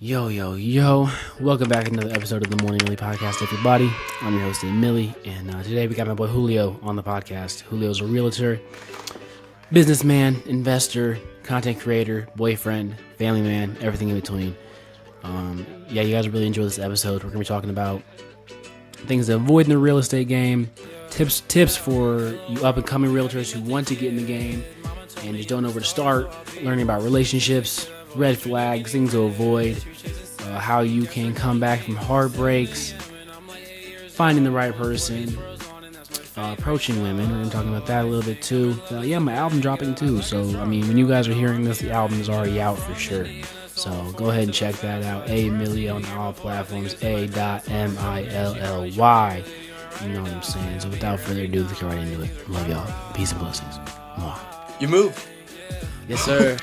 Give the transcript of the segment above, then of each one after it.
Yo, yo, yo. Welcome back to another episode of the Morning Millie Podcast, everybody. I'm your host, Millie, and today we got my boy Julio on the podcast. Julio's a realtor, businessman, investor, content creator, boyfriend, family man, everything in between. You guys will really enjoy this episode. We're going to be talking about things to avoid in the real estate game, tips for you up-and-coming realtors who want to get in the game and just don't know where to start, learning about relationships, red flags, things to avoid, how you can come back from heartbreaks, finding the right person, approaching women. We're going to be talking about that a little bit too. My album dropping too. So, when you guys are hearing this, the album is already out for sure. So go ahead and check that out. Millie on all platforms. A.Milly. You know what I'm saying? So without further ado, let's get right into it. Love y'all. Peace and blessings. Mwah. You move. Yes, sir.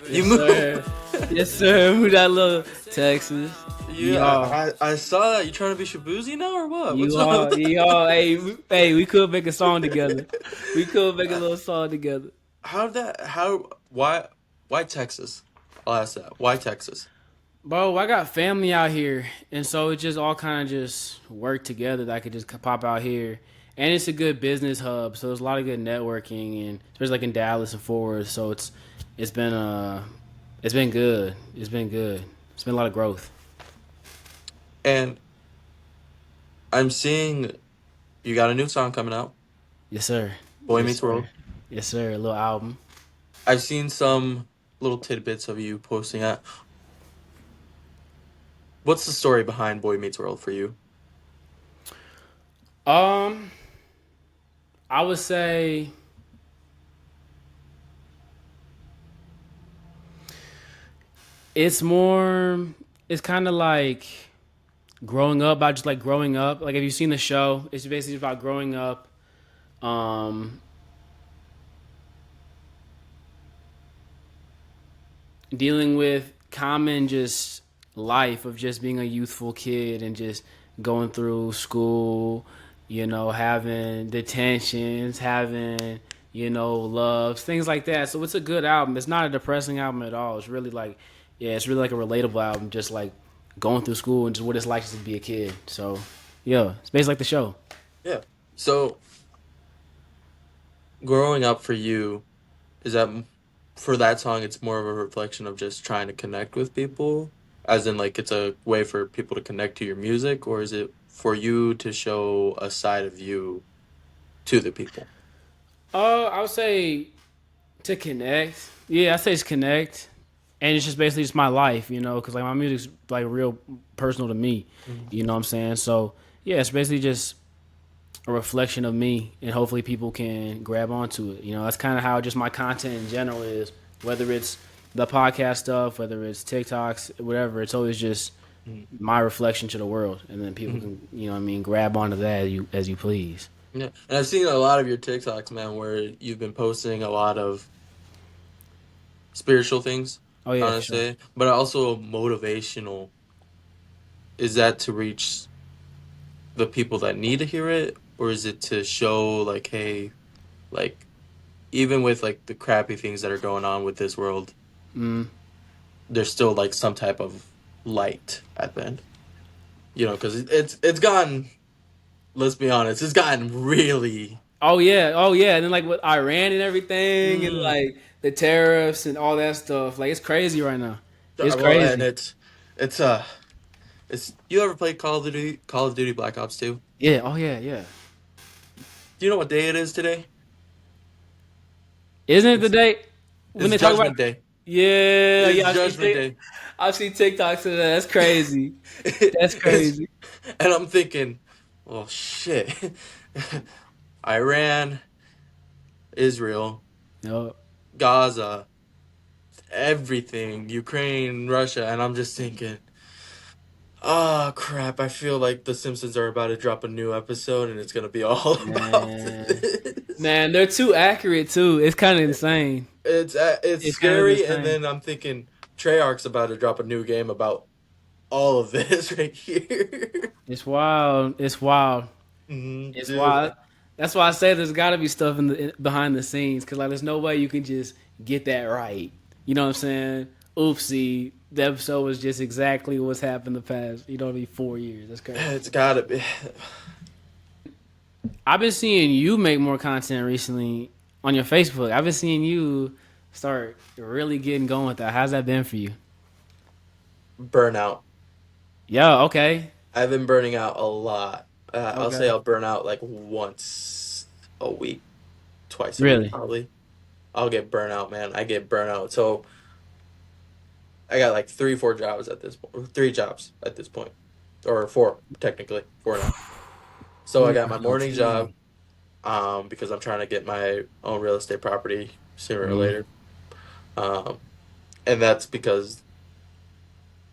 You move. Sir. Yes, sir. Move that little Texas. Yeah, I saw that. You trying to be Shabuzi now or what? What's up? Hey, we could make a song together. We could make a little song together. Why Texas? I'll ask that. Why Texas? Bro, I got family out here, and so it just all kind of just worked together that I could just pop out here. And it's a good business hub, so there's a lot of good networking, and especially like in Dallas and Fort Worth. So it's been good. It's been good. It's been a lot of growth. And I'm seeing you got a new song coming out. Yes, sir. Boy Meets World. Yes, sir. A little album. I've seen some little tidbits of you posting that. What's the story behind Boy Meets World for you? I would say it's kind of like growing up, about just like growing up. Like, if you've seen the show, it's basically about growing up, dealing with common just life of just being a youthful kid and just going through school, having detentions, having, loves, things like that. So it's a good album. It's not a depressing album at all. It's really like a relatable album, just like going through school and just what it's like to be a kid. So, yeah, it's basically like the show. Yeah. So, growing up for you, is that for that song, it's more of a reflection of just trying to connect with people? As in, like, it's a way for people to connect to your music? Or is it for you to show a side of you to the people? I would say to connect. Yeah, I say it's connect. And it's just basically just my life, because like my music's like real personal to me. Mm-hmm. You know what I'm saying? So, yeah, it's basically just a reflection of me, and hopefully people can grab onto it. That's kind of how just my content in general is, whether it's the podcast stuff, whether it's TikToks, whatever. It's always just my reflection to the world, and then people can, grab onto that as you please. Yeah, and I've seen a lot of your TikToks, man, where you've been posting a lot of spiritual things. Oh yeah, honestly, sure. But also motivational. Is that to reach the people that need to hear it, or is it to show like, hey, like, even with like the crappy things that are going on with this world, there's still like some type of light at the end, because it's gotten. Let's be honest, it's gotten really. Oh yeah, and then like with Iran and everything, and like the tariffs and all that stuff, like it's crazy right now. It's crazy. And it's you ever played Call of Duty Black Ops 2? Yeah. Oh yeah. Do you know what day it is today? Isn't it the day when they talk Judgment about Day? Yeah, It's Judgment Day. I've seen TikToks of that. That's crazy. That's crazy. And I'm thinking, well, shit. Iran, Israel, Gaza, everything, Ukraine, Russia, and I'm just thinking, oh crap, I feel like The Simpsons are about to drop a new episode and it's going to be all about this. Man, they're too accurate too. It's kind of insane. It's scary, and then I'm thinking Treyarch's about to drop a new game about all of this right here. It's wild. It's wild. It's wild. That's why I say there's got to be stuff behind the scenes, because like there's no way you can just get that right. You know what I'm saying? Oopsie, the episode was just exactly what's happened the past. 4 years. That's crazy. It's gotta be. I've been seeing you make more content recently on your Facebook. I've been seeing you start really getting going with that. How's that been for you? Burnout. Yeah. Okay. I've been burning out a lot. I'll say Okay. I'll burn out like once a week, twice a week Really? probably. I'll get burnout, man. I get burnout. So I got like 3, 4 jobs at this point. 3 jobs at this point, or four technically, four now. So I You got got my no morning job, team. because I'm trying to get my own real estate property sooner or Mm, later. Um, and that's because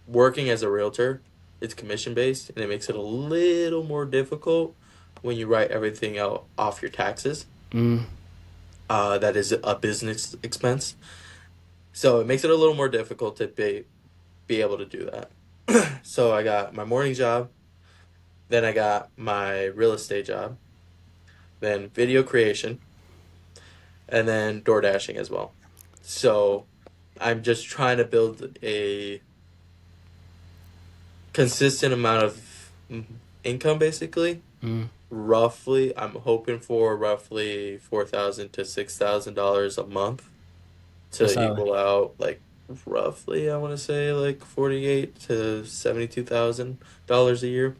working as a realtor, it's commission based, and it makes it a little more difficult when you write everything out off your taxes. mm, That is a business expense, so it makes it a little more difficult to be able to do that. So I got my morning job, then I got my real estate job, then video creation, and then door dashing as well. So I'm just trying to build a consistent amount of income, basically. mm. Roughly, I'm hoping for roughly $4,000 to $6,000 a month That's to solid. equal out like roughly, I want to say like 48 to $72,000 a year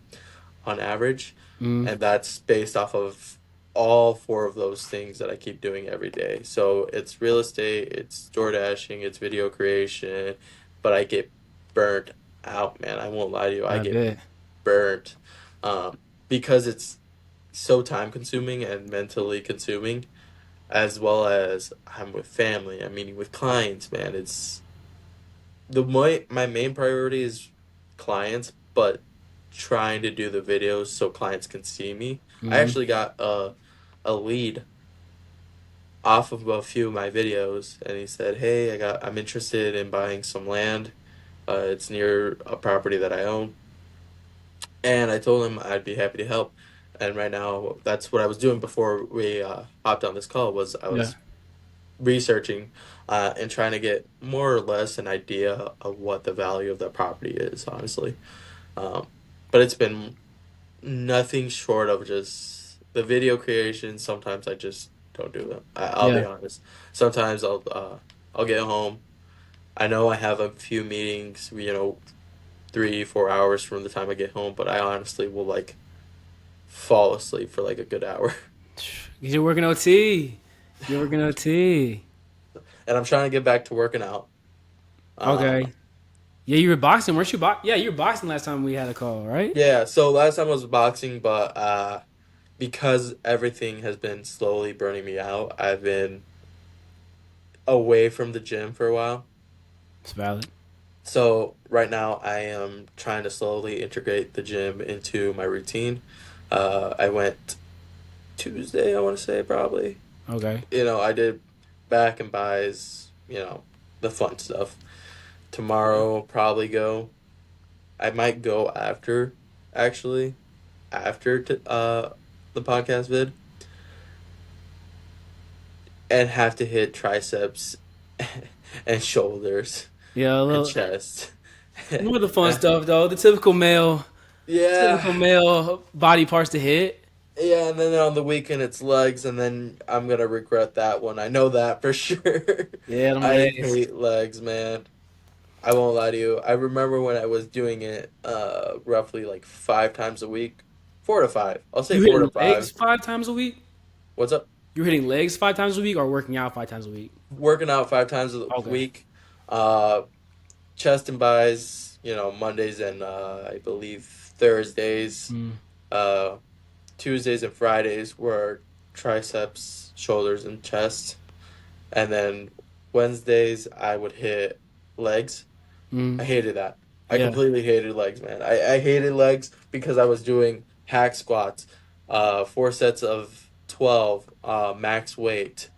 on average, Mm, and that's based off of all four of those things that I keep doing every day. So it's real estate, it's door dashing, it's video creation, but I get burnt out, man. I won't lie to you, I I get bet. burnt, um, because it's so time consuming and mentally consuming, as well as I'm with family, I'm meeting with clients, man. It's my main priority is clients, but trying to do the videos so clients can see me. I Mm, actually got a lead off of a few of my videos, and he said, "Hey, I'm interested in buying some land. It's near a property that I own." And I told him I'd be happy to help. And right now, that's what I was doing before we hopped on this call. Was I yeah. was researching, and trying to get more or less an idea of what the value of the property is, honestly. Um, but it's been nothing short of just the video creation. Sometimes I just don't do them. I'll be Yeah. honest. Sometimes I'll get home. I know I have a few meetings, 3, 4 hours from the time I get home, but I honestly will like fall asleep for like a good hour. 'Cause you're working OT. You're working OT. And I'm trying to get back to working out. Uh, Okay. Yeah, you were boxing. Weren't you Yeah, you were boxing last time we had a call, right? yeah, so last time I was boxing, but because everything has been slowly burning me out, I've been away from the gym for a while. It's valid. So right now I am trying to slowly integrate the gym into my routine. I went Tuesday, I want to say probably. Okay. I did back and buys, the fun stuff. Tomorrow probably go. I might go after, actually, after the podcast vid, and have to hit triceps and shoulders Yeah, a and little chest. more of the fun stuff though. Yeah. Typical male body parts to hit. Yeah, and then on the weekend it's legs, and then I'm gonna regret that one. I know that for sure. Yeah, them I legs. hate legs, man. I won't lie to you. I remember when I was doing it roughly like 5 times a week. 4 to 5. I'll say You four hitting to five. legs 5 times a week? What's up? You're hitting legs 5 times a week or working out 5 times a week? Working out 5 times a Okay. week. Uh Chest and buys, Mondays and I believe Thursdays. Mm. Uh Tuesdays and Fridays were triceps, shoulders, and chest. And then Wednesdays I would hit legs. I Mm. hated that. I Yeah. completely hated legs, man. I hated legs because I was doing hack squats, 4 sets of 12, max weight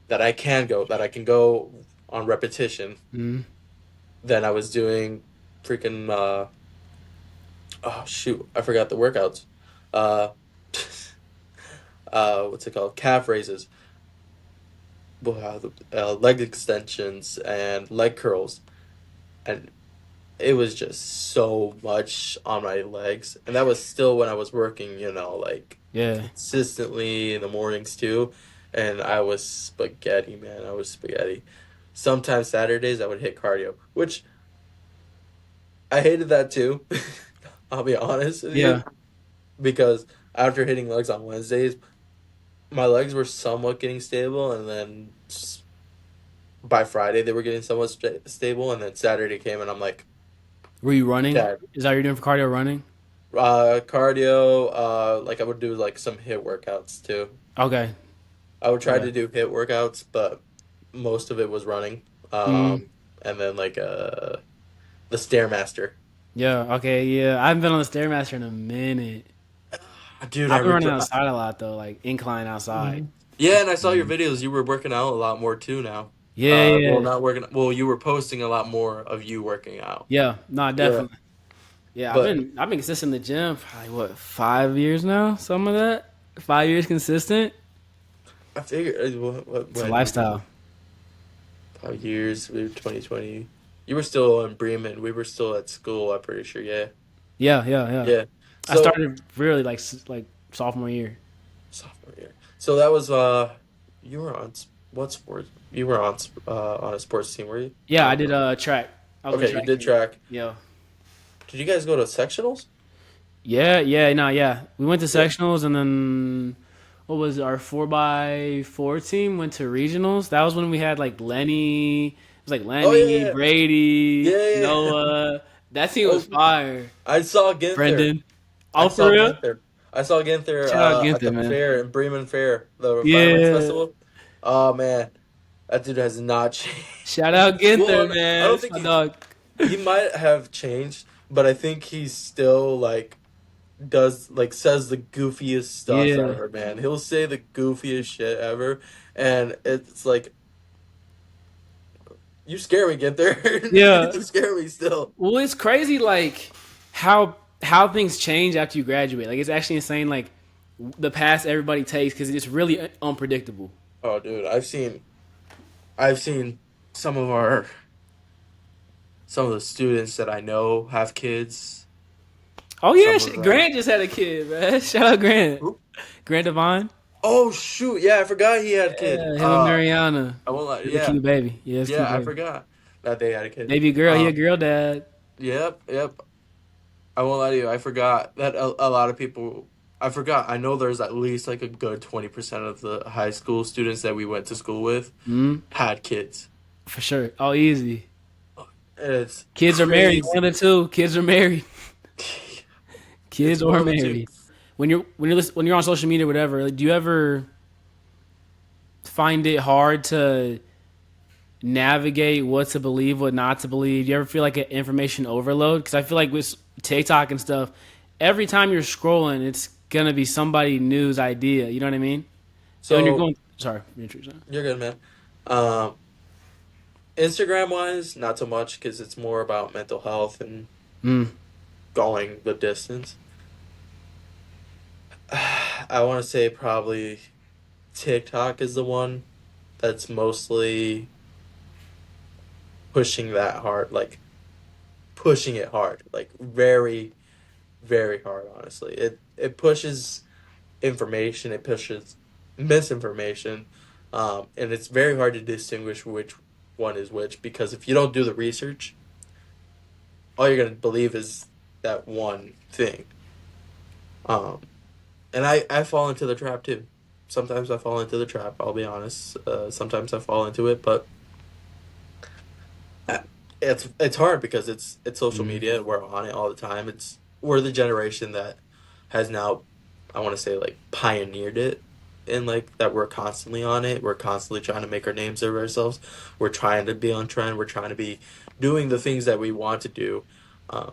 that I can go on repetition. Mm. Then I was doing freaking, oh shoot, I forgot the workouts. Uh, what's it called? Calf raises, leg extensions, and leg curls. and it was just so much on my legs. And that was still when I was working, like Yeah. consistently in the mornings too. And I was spaghetti, man. I was spaghetti. Sometimes Saturdays I would hit cardio, which I hated that too. I'll be honest with Yeah. you, because after hitting legs on Wednesdays, my legs were somewhat getting stable, and then by Friday they were getting somewhat stable, and then Saturday came, and I'm like, Were you running? Dad, Is that what you're doing for cardio, running? cardio, like I would do like some hit workouts too. Okay. I would try Okay. to do hit workouts, but most of it was running. Mm. And then like the Stairmaster. Yeah. Okay. Yeah. I haven't been on the Stairmaster in a minute. Dude, I've been running outside a lot though, like incline outside. Mhm. Yeah, and I saw your Mm. videos. You were working out a lot more too now. Yeah. Well, Yeah. not working. Well, you were posting a lot more of you working out. Yeah. No, Yeah, definitely. Yeah. but I've been consistent in the gym for like what 5 years now. Some of that. 5 years consistent. I figured It's a when lifestyle. 5 years, we were 2020. You were still in Bremen. We were still at school. I'm pretty sure. Yeah, Yeah. Yeah. Yeah. yeah. I So started really like sophomore year. sophomore year. So that was you were on what sport? You were on a sports team, were you? Yeah, I On did track. I was in okay, you track did team. track. Yeah. Did you guys go to sectionals? Yeah, yeah, no, yeah. We went to Yeah. sectionals and then what was it, our 4x4 team went to regionals. That was when we had like Lenny. It was like Oh Lenny, yeah, Brady, yeah, yeah. Yeah. Noah. That team was Oh, fire. I saw Ginther. Brendan. I Oh, for saw real? Ginther. I saw Ginther Shout out at Ginther, the man. fair in Bremen Fair, the Fireworks Yeah. Festival. Oh man, that dude has not Shout changed. out Ginther, Well, I man. don't That's think my dog. he might have changed, but I think he's still like does like says the goofiest stuff Yeah. ever, man. He'll say the goofiest shit ever, and it's like you scare me, Ginther. Yeah. You scare me still. Well, it's crazy, like how things change after you graduate. Like it's actually insane, like the path everybody takes because it's really unpredictable. Oh, dude, I've seen some of our some of the students that I know have kids. Oh yeah, Some of them. Grant just had a kid, man. Shout out Grant, Who? Grant Devine. Oh shoot! Yeah, I forgot he had a kid. Yeah, him and Mariana. I won't lie. It's a Yeah, cute baby. Yeah, it's a cute yeah, I baby. forgot that they had a kid. Baby girl, he a Um, girl dad. yep, yep. I won't lie to you. I forgot that a lot of people. I forgot. I know there's at least like a good 20% of the high school students that we went to school with Mm, had kids. for sure. Oh, easy. And it's Kids are married. crazy. One or two. Kids are married. It's Kids one or of the two. married. When you're on social media, or whatever. Like, do you ever find it hard to navigate what to believe, what not to believe? Do you ever feel like an information overload? Because I feel like with TikTok and stuff, every time you're scrolling, it's gonna be somebody new's idea. You know what I mean? And when you're So going, sorry, interruption. you're good, man. Um, Instagram wise, not so much because it's more about mental health and Mm, going the distance. I want to say probably TikTok is the one that's mostly pushing that hard, like pushing it hard, like very, very hard, honestly. It pushes information, it pushes misinformation, and it's very hard to distinguish which one is which because if you don't do the research, all you're gonna believe is that one thing. Um, and I fall into the trap too. Sometimes I fall into the trap. I'll be honest. Sometimes I fall into it, but uh, it's hard because it's social mm, media and we're on it all the time. We're the generation that has now, I want to say like pioneered it, and like that we're constantly on it. We're constantly trying to make our names of ourselves. We're trying to be on trend. We're trying to be doing the things that we want to do. Um,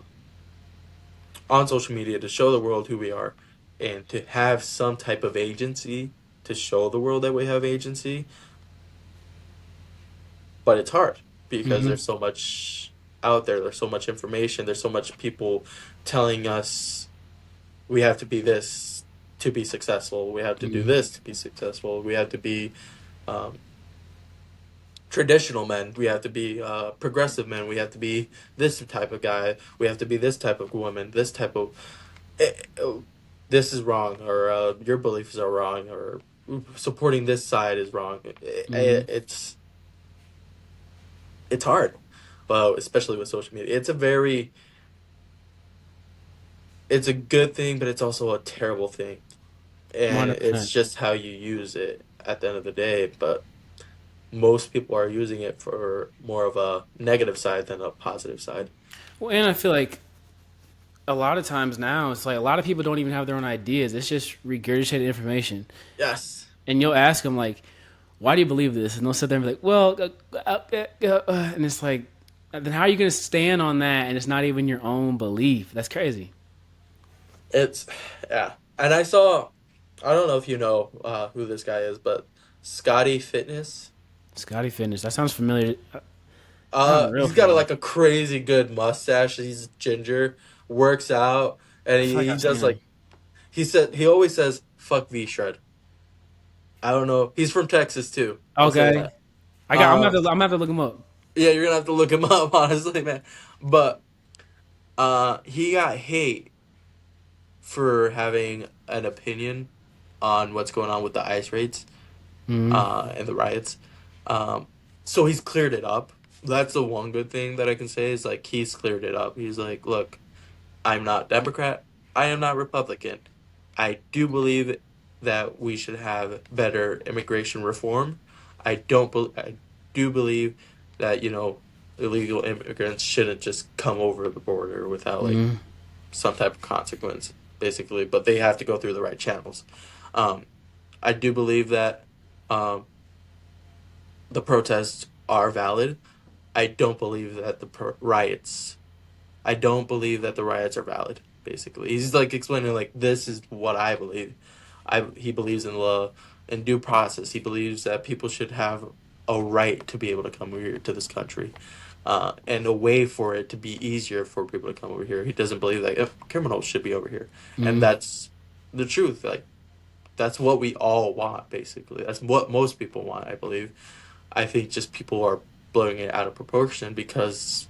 on social media to show the world who we are and to have some type of agency to show the world that we have agency. But it's hard because mm-hmm, there's so much out there, there's so much information, there's so much people telling us we have to be this to be successful, we have to do mm-hmm. this to be successful, we have to be um, traditional men. We have to be progressive men. We have to be this type of guy. We have to be this type of woman. This type of eh, oh, this is wrong, or your beliefs are wrong, or supporting this side is wrong. Mm-hmm. It's hard, well, especially with social media. It's a good thing, but it's also a terrible thing, and it's 100%. just how you use it at the end of the day. But most people are using it for more of a negative side than a positive side. Well, and I feel like a lot of times now it's like a lot of people don't even have their own ideas. It's just regurgitated information. Yes. And you'll ask them like, "Why do you believe this?" And they'll sit there and be like, "Well," and it's like, then how are you going to stand on that? And it's not even your own belief. That's crazy. It's yeah. And I don't know if you know who this guy is, but Scotty Fitness. Scotty Fitness. That sounds familiar. Sounds real He's got familiar. like a crazy good mustache. He's ginger, works out, and I feel like he I've seen does him. like he always says fuck V shred. I don't know. He's from Texas too. I'll say Okay, that. I got. Uh, I'm gonna have to look him up. yeah, you're gonna have to look him up, honestly, man. But he got hate for having an opinion on what's going on with the ICE raids Mm-hmm. and the riots. Um, so he's cleared it up. That's the one good thing that I can say is like he's cleared it up. He's like, look, I'm not Democrat. I am not Republican. I do believe that we should have better immigration reform. I do believe that, illegal immigrants shouldn't just come over the border without like Mm-hmm. some type of consequence, basically, but they have to go through the right channels. Um, I do believe that um, the protests are valid. I don't believe that riots I don't believe that the riots are valid. Basically, he's like explaining like this is what I believe. He believes in law and due process. He believes that people should have a right to be able to come over here to this country, and a way for it to be easier for people to come over here. He doesn't believe that criminals should be over here, and Mm-hmm. that's the truth. Like that's what we all want. Basically, that's what most people want. I believe. I think just people are blowing it out of proportion because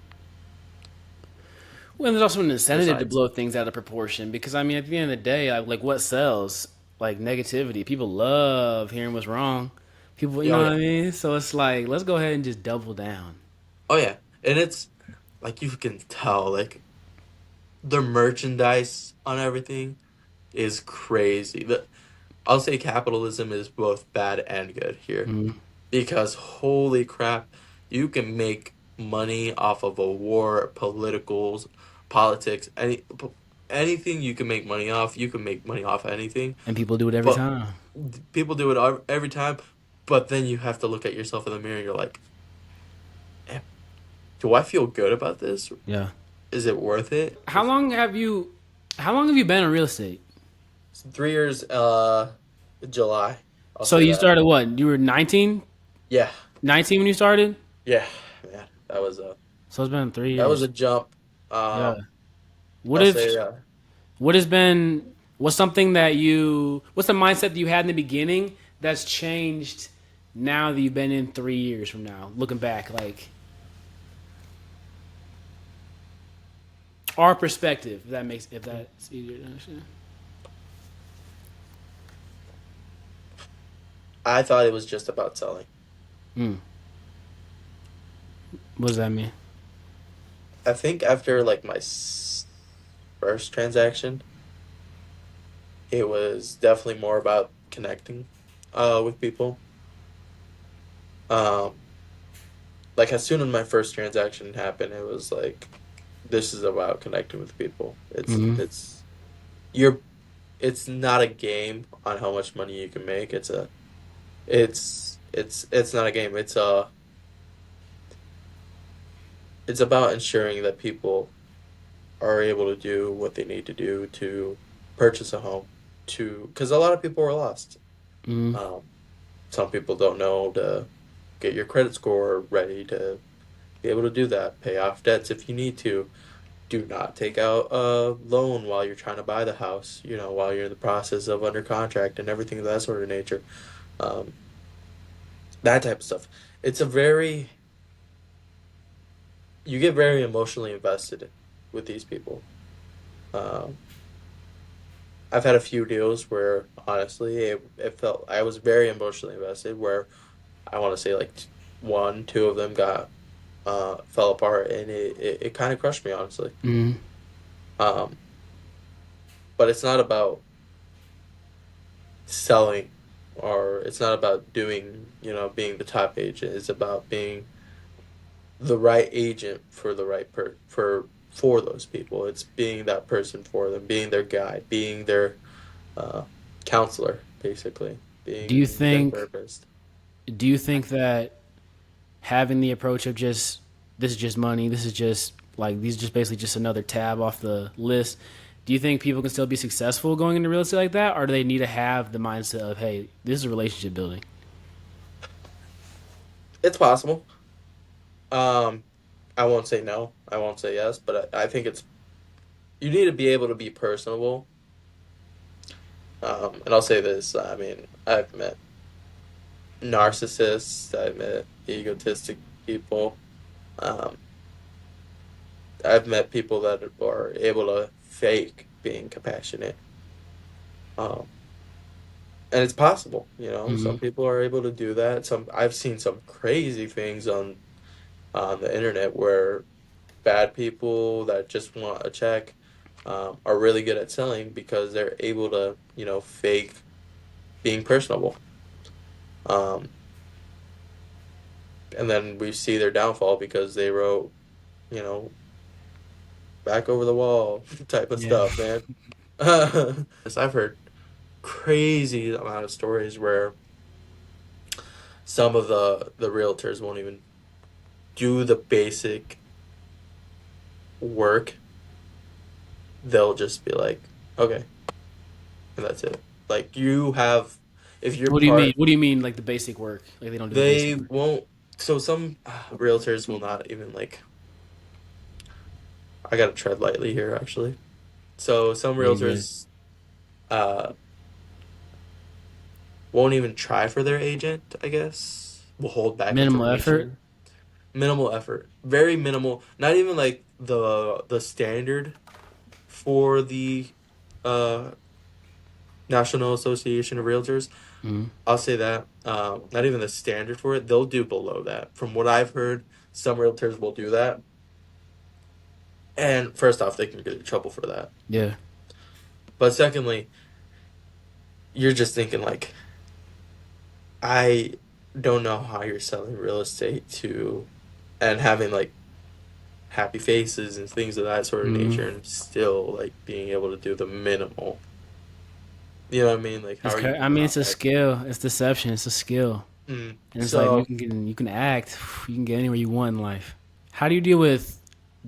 Well, there's also an their incentive to sides. blow things out of proportion because I mean, at the end of the day, like what sells? Like negativity. People love hearing what's wrong. People, you Oh know what yeah. I mean? So it's like, let's go ahead and just double down. Oh yeah, and it's like you can tell like the merchandise on everything is crazy. I'll say capitalism is both bad and good here Mm-hmm. because holy crap, you can make money off of a war, politicals, politics, anything you can make money off. You can make money off anything, And people do it every but time. people do it every time. But then you have to look at yourself in the mirror. And you're like, "Eh, do I feel good about this? Yeah. Is it worth it?" How long have you? How long have you been in real estate? 3 years, July. I'll So say you that. started what? You were 19? Yeah, 19 when you started? yeah, man. So it's been three That was a years. jump. Yeah. What I'll if? say What has been? What's something that you? What's the mindset that you had in the beginning that's changed now that you've been in 3 years from now? Looking back, like our perspective. If that's easier to understand. I thought it was just about selling. Hmm. What does that mean? I think after like my first transaction, it was definitely more about connecting, with people. Um, like as soon as my first transaction happened, it was like this is about connecting with people. Hmm. You're it's not a game on how much money you can make. It's not a game. It's about ensuring that people are able to do what they need to do to purchase a home. Because a lot of people are lost. Hmm. Um, some people don't know to get your credit score ready to be able to do that. Pay off debts if you need to. Do not take out a loan while you're trying to buy the house. While you're in the process of under contract and everything of that sort of nature. Um, that type of stuff. It's a very you get very emotionally invested with these people. Um, I've had a few deals where honestly it felt I was very emotionally invested where I want to say like one, two of them got fell apart and it kind of crushed me honestly. Mm. Um, but it's not about selling or it's not about doing, being the top agent. It's about being the right agent for the right for those people. It's being that person for them, being their guide, being their uh, counselor, basically, Do you being their think? therapist. Do you think that having the approach of just this is just money, this is just like these are just basically just another tab off the list? Do you think people can still be successful going into real estate like that, or do they need to have the mindset of, hey, this is relationship building? It's possible. Um, I won't say no. I won't say yes, but I think it's you need to be able to be personable. And I'll say this. I mean, I've met narcissists. I've met egotistic people. Um, I've met people that are able to fake being compassionate. Um, and it's possible, Mm-hmm. some people are able to do that. I've seen some crazy things on the internet where bad people that just want a check are really good at selling because they're able to, fake being personable. Um, and then we see their downfall because they wrote, you know, back over the wall type of Yeah. stuff, man. Yes, I've heard crazy amount of stories where some of the realtors won't even do the basic work. They'll just be like, okay, and that's it. Like you have, if you're What do you mean? part, What do you mean, like the basic work? Like they don't do the basic they work? won't. So some realtors will not even like. I gotta tread lightly here, actually. So some Yeah, you're good. realtors uh won't even try for their agent, I guess. Will hold back Minimal effort. information. Minimal effort. Very minimal. Not even like the standard for the uh National Association of Realtors. Mm-hmm. I'll say that. Not even the standard for it. They'll do below that. From what I've heard, some realtors will do that. And first off, they can get in trouble for that. Yeah. But secondly, you're just thinking like, I don't know how you're selling real estate to and having like happy faces and things of that sort of Mm-hmm. nature and still like being able to do the minimal. You know what I mean? Like, how are you I mean, it's not a that? skill. It's deception. It's a skill. And it's like So, you can act, you can get anywhere you want in life. How do you deal with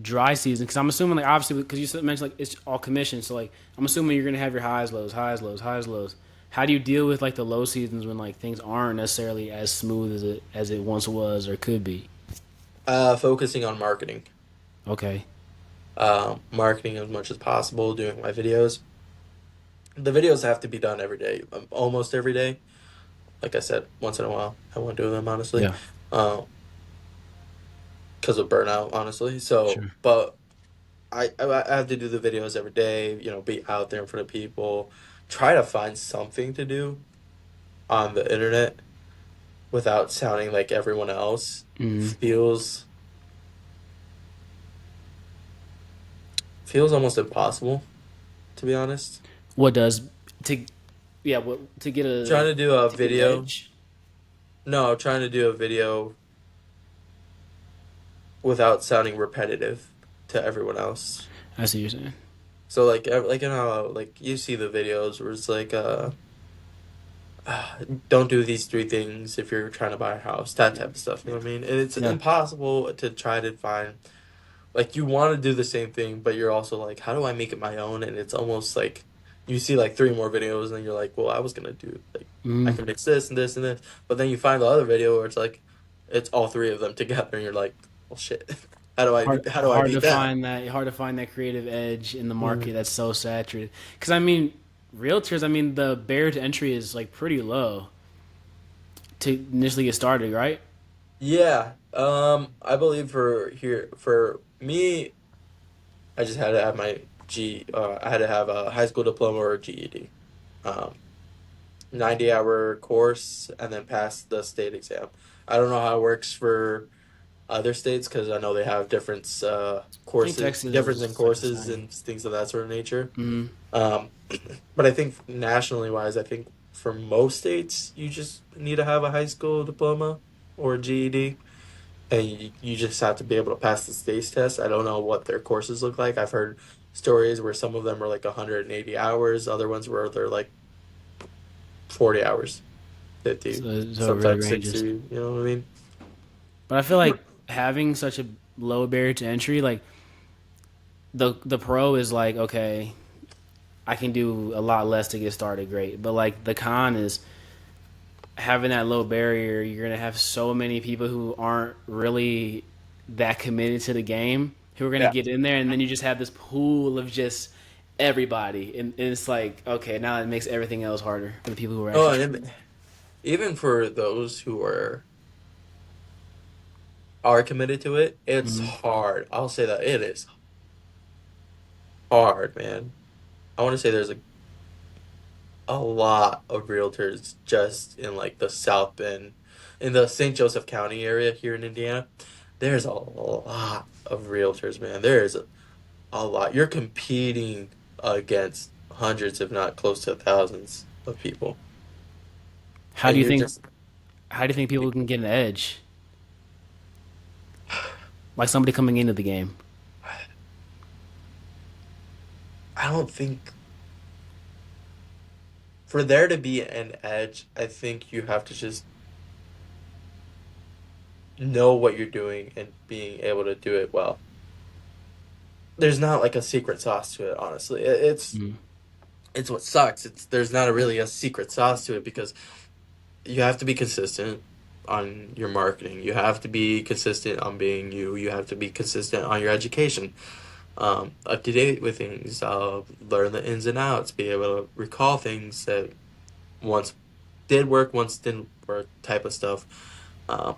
dry season? Because I'm assuming like obviously because you mentioned like it's all commission, so like I'm assuming you're gonna have your highs, lows, highs, lows, highs, lows. How do you deal with like the low seasons when like things aren't necessarily as smooth as it once was or could be? focusing on marketing. Okay, Marketing as much as possible, doing my videos. The videos have to be done every day, almost every day. Like I said, once in a while, I won't do them honestly, yeah, uh, because of burnout, honestly. So, sure. but I have to do the videos every day. Be out there in front of people. Try to find something to do on the internet without sounding like everyone else. Mm. Feels almost impossible, to be honest. What does to yeah what Trying to do a to get an video. edge? No, trying to do a video without sounding repetitive to everyone else. I see what you're saying. So like how like you see the videos where it's like don't do these three things if you're trying to buy a house, that type of stuff. You know what I mean? And it's Yeah, impossible to try to find like you want to do the same thing, but you're also like, how do I make it my own? And it's almost like you see like three more videos and you're like, well, I was gonna do like I mm. can mix this and this and this, but then you find the other video where it's like it's all three of them together, and you're like, well, shit, how do I beat that? Hard to find that creative edge in the market Mm. that's so saturated. Because I mean, realtors, I mean, the barrier to entry is like pretty low to initially get started, right? Yeah. I believe for me, I just had to have I had to have a high school diploma or a GED. Um, 90-hour course and then pass the state exam. I don't know how it works for other states because I know they have I think Texas difference in is like the courses same. and things of that sort of nature. Mm-hmm. Um, but I think nationally wise, I think for most states, you just need to have a high school diploma or a GED, and you just have to be able to pass the state's test. I don't know what their courses look like. I've heard stories where some of them are like 180 hours, other ones where they're like 40 hours, 50, So it really sometimes ranges. 60, you know what I mean? But I feel like having such a low barrier to entry, like the pro is like, okay, I can do a lot less to get started, great. But like the con is having that low barrier. You're gonna have so many people who aren't really that committed to the game who are gonna Yeah. get in there, and then you just have this pool of just everybody, and it's like, okay, now it makes everything else harder for the people who are Oh, actually and trying. even for those who are committed to it, it's Mm-hmm. hard. I'll say that it is hard, man. I want to say there's a lot of realtors just in like the South Bend, in the St. Joseph County area here in Indiana. There's a lot of realtors, man. There's a lot. You're competing against hundreds, if not close to thousands of people. How do And you you're think? just, How do you think people can get an edge? Like somebody coming into the game. I don't think for there to be an edge, I think you have to just know what you're doing and being able to do it well. There's not like a secret sauce to it, honestly. Mm-hmm. It's what sucks. It's there's not really a secret sauce to it because you have to be consistent on your marketing. You have to be consistent on being you. You have to be consistent on your education. Up to date with things. Learn the ins and outs. Be able to recall things that once did work, once didn't work, type of stuff. Um,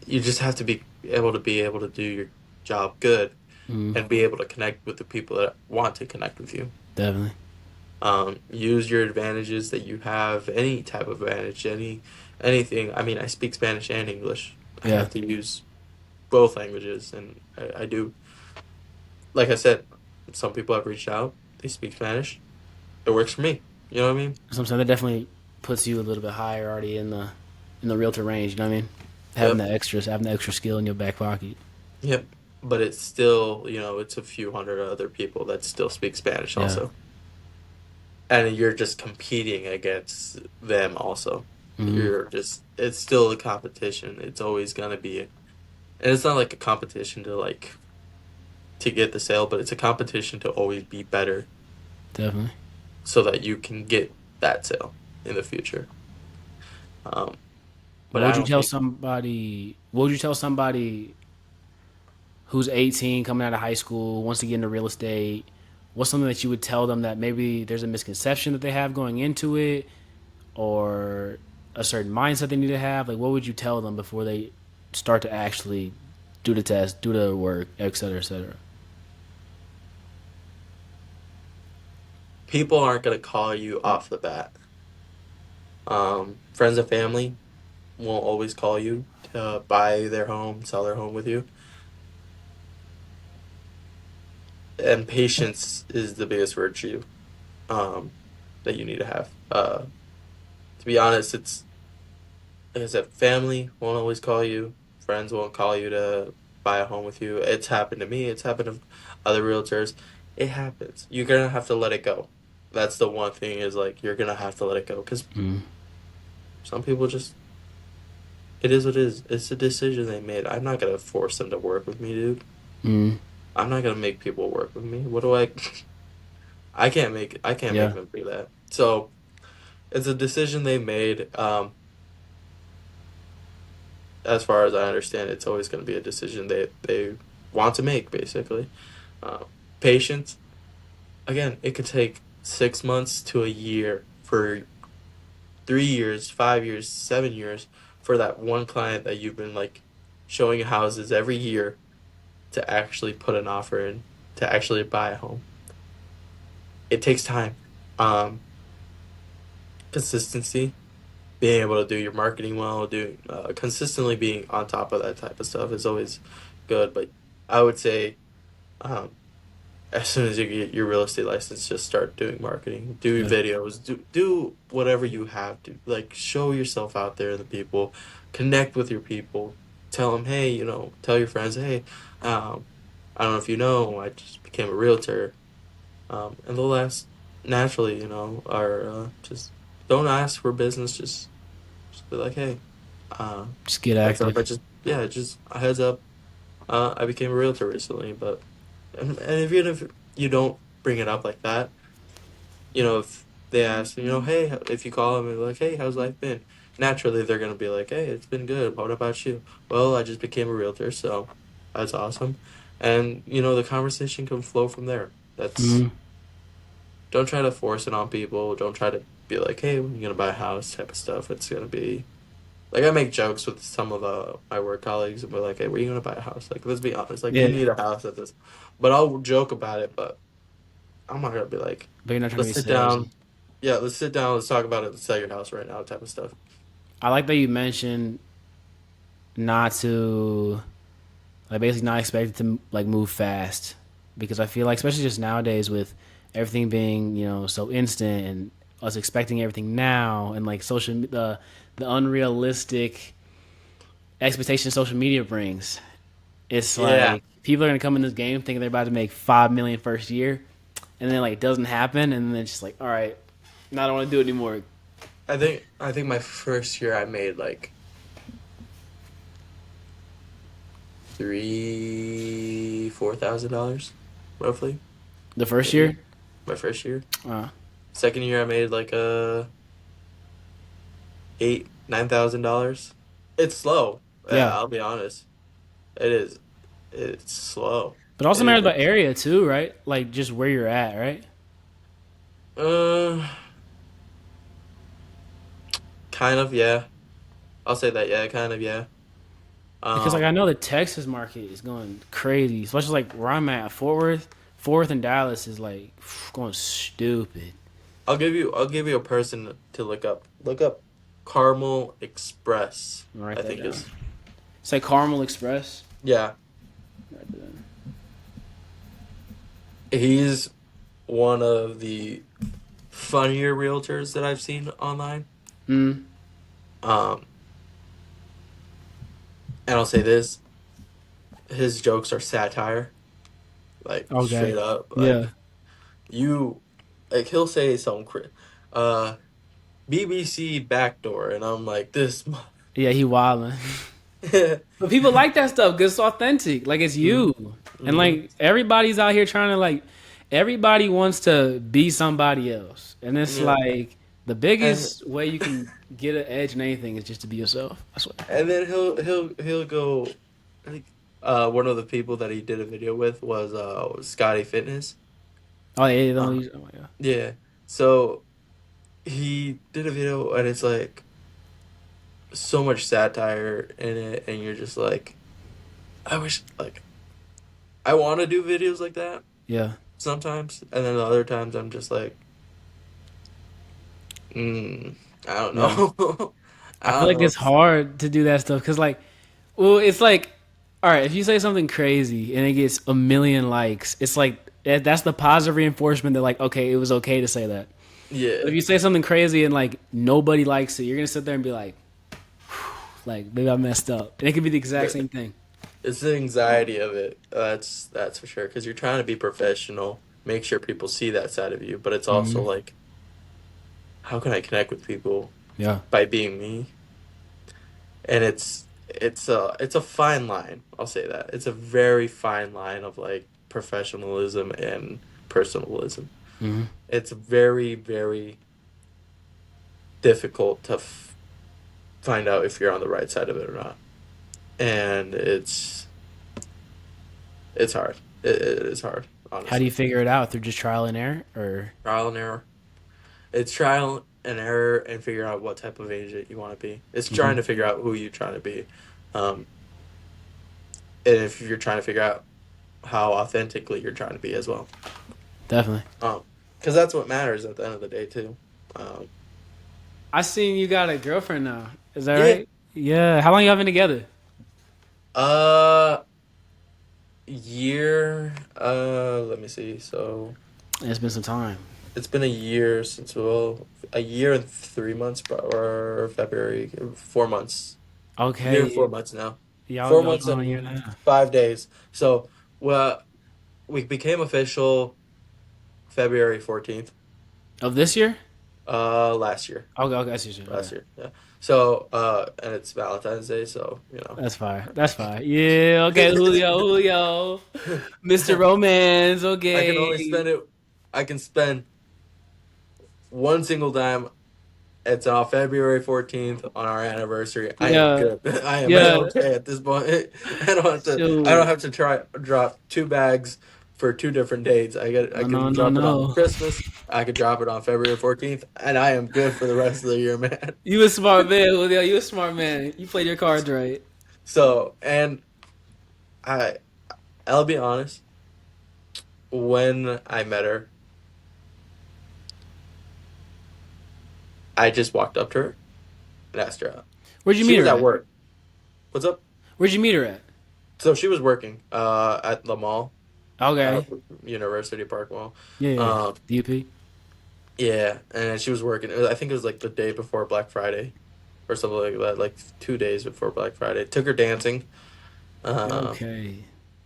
you just have to be able to do your job good Mm-hmm. and be able to connect with the people that want to connect with you. Definitely. Use your advantages that you have, any type of advantage, anything. I mean, I speak Spanish and English. I Yeah. have to use both languages, and I do. Like I said, some people have reached out. They speak Spanish. It works for me. You know what I mean? Sometimes that definitely puts you a little bit higher already in the realtor range. You know what I mean? Yep. Having the extra skill in your back pocket. Yep. But it's still, it's a few hundred other people that still speak Spanish Yeah. also. And you're just competing against them also. Mm-hmm. It's still a competition. It's always gonna be, and it's not like a competition to get the sale, but it's a competition to always be better Definitely. so that you can get that sale in the future. Um, but What I would you don't tell think somebody? What would you tell somebody who's 18, coming out of high school, wants to get into real estate? What's something that you would tell them that maybe there's a misconception that they have going into it, or a certain mindset they need to have? Like, what would you tell them before they start to actually do the test, do the work, et cetera, et cetera? people aren't gonna call you off the bat. Friends and family won't always call you to buy their home, sell their home with you. And patience is the biggest virtue um, that you need to have. To be honest, it's like I said, family won't always call you. Friends won't call you to buy a home with you. It's happened to me. It's happened to other realtors. It happens. You're gonna have to let it go. That's the one thing is like you're gonna have to let it go because Mm, some people just it is what it is. It's a decision they made. I'm not gonna force them to work with me, dude. mm, I'm not gonna make people work with me. What do I? I can't make yeah, them do that. So it's a decision they made. As far as I understand, it's always going to be a decision they want to make, basically. Patience, again, it could take 6 months to a year for 3 years, 5 years, 7 years for that one client that you've been like showing houses every year to actually put an offer in, to actually buy a home. It takes time. Um, Consistency, being able to do your marketing well, doing consistently being on top of that type of stuff is always good. But I would say, um, as soon as you get your real estate license, just start doing marketing, do Yeah. videos, do whatever you have to. Like show yourself out there to the people, connect with your people, tell them, hey, tell your friends, hey, um, I don't know if you know, I just became a realtor. And they'll ask naturally, or just don't ask for business, just be like, hey, Just get what's up? active. Yeah, just a heads up. I became a realtor recently, but and even if you don't bring it up like that, if they ask, hey, if you call them and be like, hey, how's life been? Naturally, they're gonna be like, hey, it's been good. What about you? Well, I just became a realtor, so that's awesome. And the conversation can flow from there. That's Hmm. Don't try to force it on people. Don't try to be like, hey, when you gonna buy a house type of stuff. It's gonna be like I make jokes with some of my work colleagues and we're like, hey, where you gonna buy a house? Like, let's be honest. Like, you Yeah. need a house at this. But I'll joke about it. But I'm not gonna be like, But you're not trying to let's be sit salesy. down. Yeah, let's sit down. Let's talk about it. Let's sell your house right now, type of stuff. I like that you mentioned not to like basically not expect it to like move fast because I feel like especially just nowadays with everything being so instant and us expecting everything now and like the unrealistic expectation social media brings. It's Yeah, like people are gonna come in this game thinking they're about to make 5 million first year, and then like it doesn't happen, and then it's just like, all right, now I don't want to do it anymore. I think my first year I made like $4,000 roughly The first a year. year, My first year. uh, Second year I made like $9,000. It's slow. Yeah, yeah, I'll be honest. It is. It's slow. but also It is matters about very slow. area too, right? Like just where you're at, right? Uh, kind of, yeah. I'll say that, yeah, kind of, yeah. Because like I Um, know the Texas market is going crazy, especially like where I'm at, Fort Worth and Dallas is like going stupid. I'll give you a person to look up. Look up Carmel Express, I'll write I that think down. is. Say Carmel Express. Yeah, Write that down. he's one of the funnier realtors that I've seen online. Mm, Um, and I'll say this, his jokes are satire, like okay. straight up. Yeah. You like he'll say some BBC backdoor, and I'm like this. Yeah, he wildin'. But people like that stuff because it's authentic. Like it's hmm you. And hmm like everybody's out here trying to like everybody wants to be somebody else. And it's Yeah, like the and biggest way you can get an edge in anything is just to be yourself. I swear. and then he'll go. Like, one of the people that he did a video with was Scotty Fitness. Oh yeah, don't Uh, use oh my god. yeah, so he did a video, and it's like so much satire in it, and you're just like, I wish like I want to do videos like that Yeah. sometimes, and then the other times I'm just like, I don't Yeah. know. I I feel don't like know. it's hard to do that stuff because like well, it's like all right, if you say something crazy and it gets a million likes, it's like that's the positive reinforcement that like okay, it was okay to say that. But if Yeah, you say something crazy and like nobody likes it, you're gonna sit there and be like maybe I messed up. And it could be the exact the, same thing. it's the anxiety of it. That's for sure. Because you're trying to be professional, make sure people see that side of you, but it's also Hmm. like, how can I connect with people Yeah. by being me? And it's a fine line. I'll say that it's a very fine line of like professionalism and personalism. Hmm. It's very, very difficult to find out if you're on the right side of it or not. And it's hard. It is hard, How do you honestly. figure it out through just trial and error or Trial and error. It's trial. and error and figure out what type of agent you want to be. It's trying to figure out who you're trying to be. And if you're trying to figure out how authentically you're trying to be as well. Definitely. Because that's what matters at the end of the day too. I seen you got a girlfriend now. Is that Yeah. right? Yeah. How long y'all been together? Uh, Year. Let me see. So It's been some time. it's been a year since a year and 3 months, or February, 4 months. Year and Okay. 4 months now. Y'all 4 months going on a year and a and half 5 days. So, well, we became official February 14th. of this year. Last year. Okay. Okay. I see what you're saying. Last Okay. year, yeah. So, and it's Valentine's Day, so That's fine. That's fine. Yeah. Okay. Julio. Mr. Romance. I can only Okay. spend it. I can spend one single time. It's on February 14th on our anniversary. I am Yeah. good. I am Yeah. okay at this point. I don't have to. I don't Shoot. have to try drop two bags for two different dates. I No. No. can No. drop it on No. Christmas. I could drop it on February 14th, and I am good for the rest of the year, man. You a smart man, Julio. You a smart man. You played your cards right. So, and I, I'll be honest. When I met her, I just walked up to her and asked her out. Where'd you She meet was her at at? work. What's up? Where'd you meet her at? So she was working at the mall, uh, Okay. University Park Mall. Yeah. Yeah. Yeah. Um, DUP. yeah, and she was working. I think it was like the day before Black Friday or something like that, like 2 days before Black Friday. Took her dancing. Uh, Okay.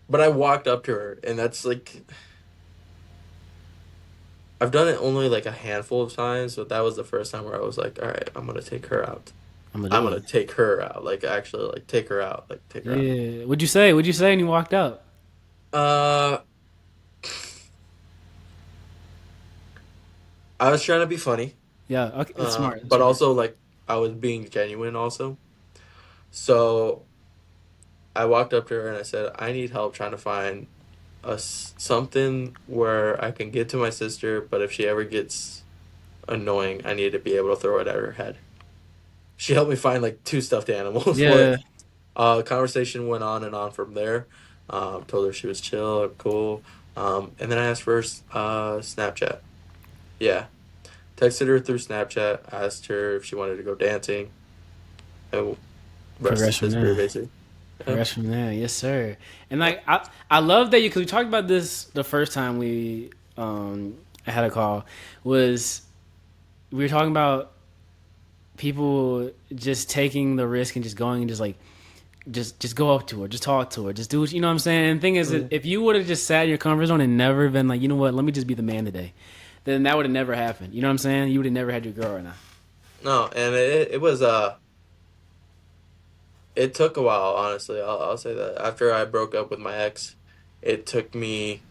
but I walked up to her, and that's like I've done it only like a handful of times, but that was the first time where I was like, all right, I'm gonna take her out. I'm gonna I'm do gonna it. take her out. Like actually, like take her out. Like take her out. Yeah. What'd you say? What'd you say? And you walked out. Uh, I was trying to be funny, Yeah. Okay. It's smart. It's but smart. also like I was being genuine also. So I walked up to her and I said, I need help trying to find something where I can get to my sister, but if she ever gets annoying, I need to be able to throw it at her head. She helped me find like two stuffed animals for Yeah. it. Conversation went on and on from there. Told her she was chill, cool. And then I asked for her Snapchat. Yeah. Texted her through Snapchat, asked her if she wanted to go dancing, and rest is Progress from history, there. basically. Yeah. Progress from there. Yes, sir. And like I love that you because we talked about this the first time we had a call was we were talking about people just taking the risk and just going and just like just go up to her, just talk to her, just do what you know what I'm saying. And the thing is, Mm. if you would have just sat in your comfort zone and never been like, you know what, let me just be the man today, then that would have never happened. You know what I'm saying? You would have never had your girl right now. No, and it was it took a while, honestly. I'll say that. After I broke up with my ex, it took me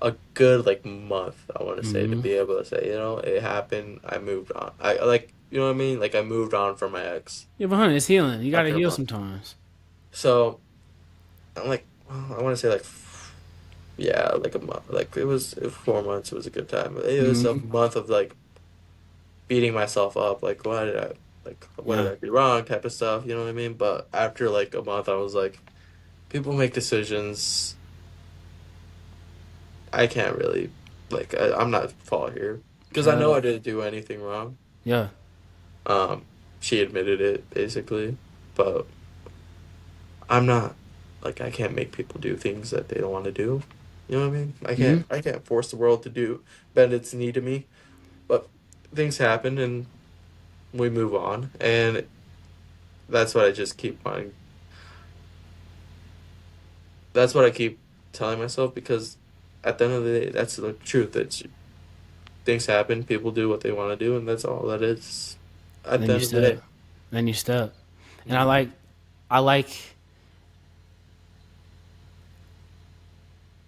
a good like month, I want to say, to Mm-hmm. be able to say, it happened. I moved on. I like, you know what I mean? Like I moved on from my ex Yeah, but honey, it's healing. You got to after a heal month. sometimes. So I'm like, well, I want to say like, yeah, like a month. Like it was 4 months. It was a good time. It was a Mm-hmm. month of like beating myself up. Like, what did Yeah, I do wrong? Type of stuff. You know what I mean? But after like a month, I was like, people make decisions. I can't really, like, I'm not at fault here because I know yeah, I didn't do anything wrong. yeah. Um, she admitted it basically, but I'm not like I can't make people do things that they don't want to do. You know what I mean? Mm-hmm. I can't force the world to bend its knee to me. But things happen and we move on, and that's what I just keep wanting. That's what I keep telling myself because at the end of the day, that's the truth. It's things happen, people do what they want to do, and that's all that is And at then the you end of the step. day. Then you step. And I Mm. like, I like,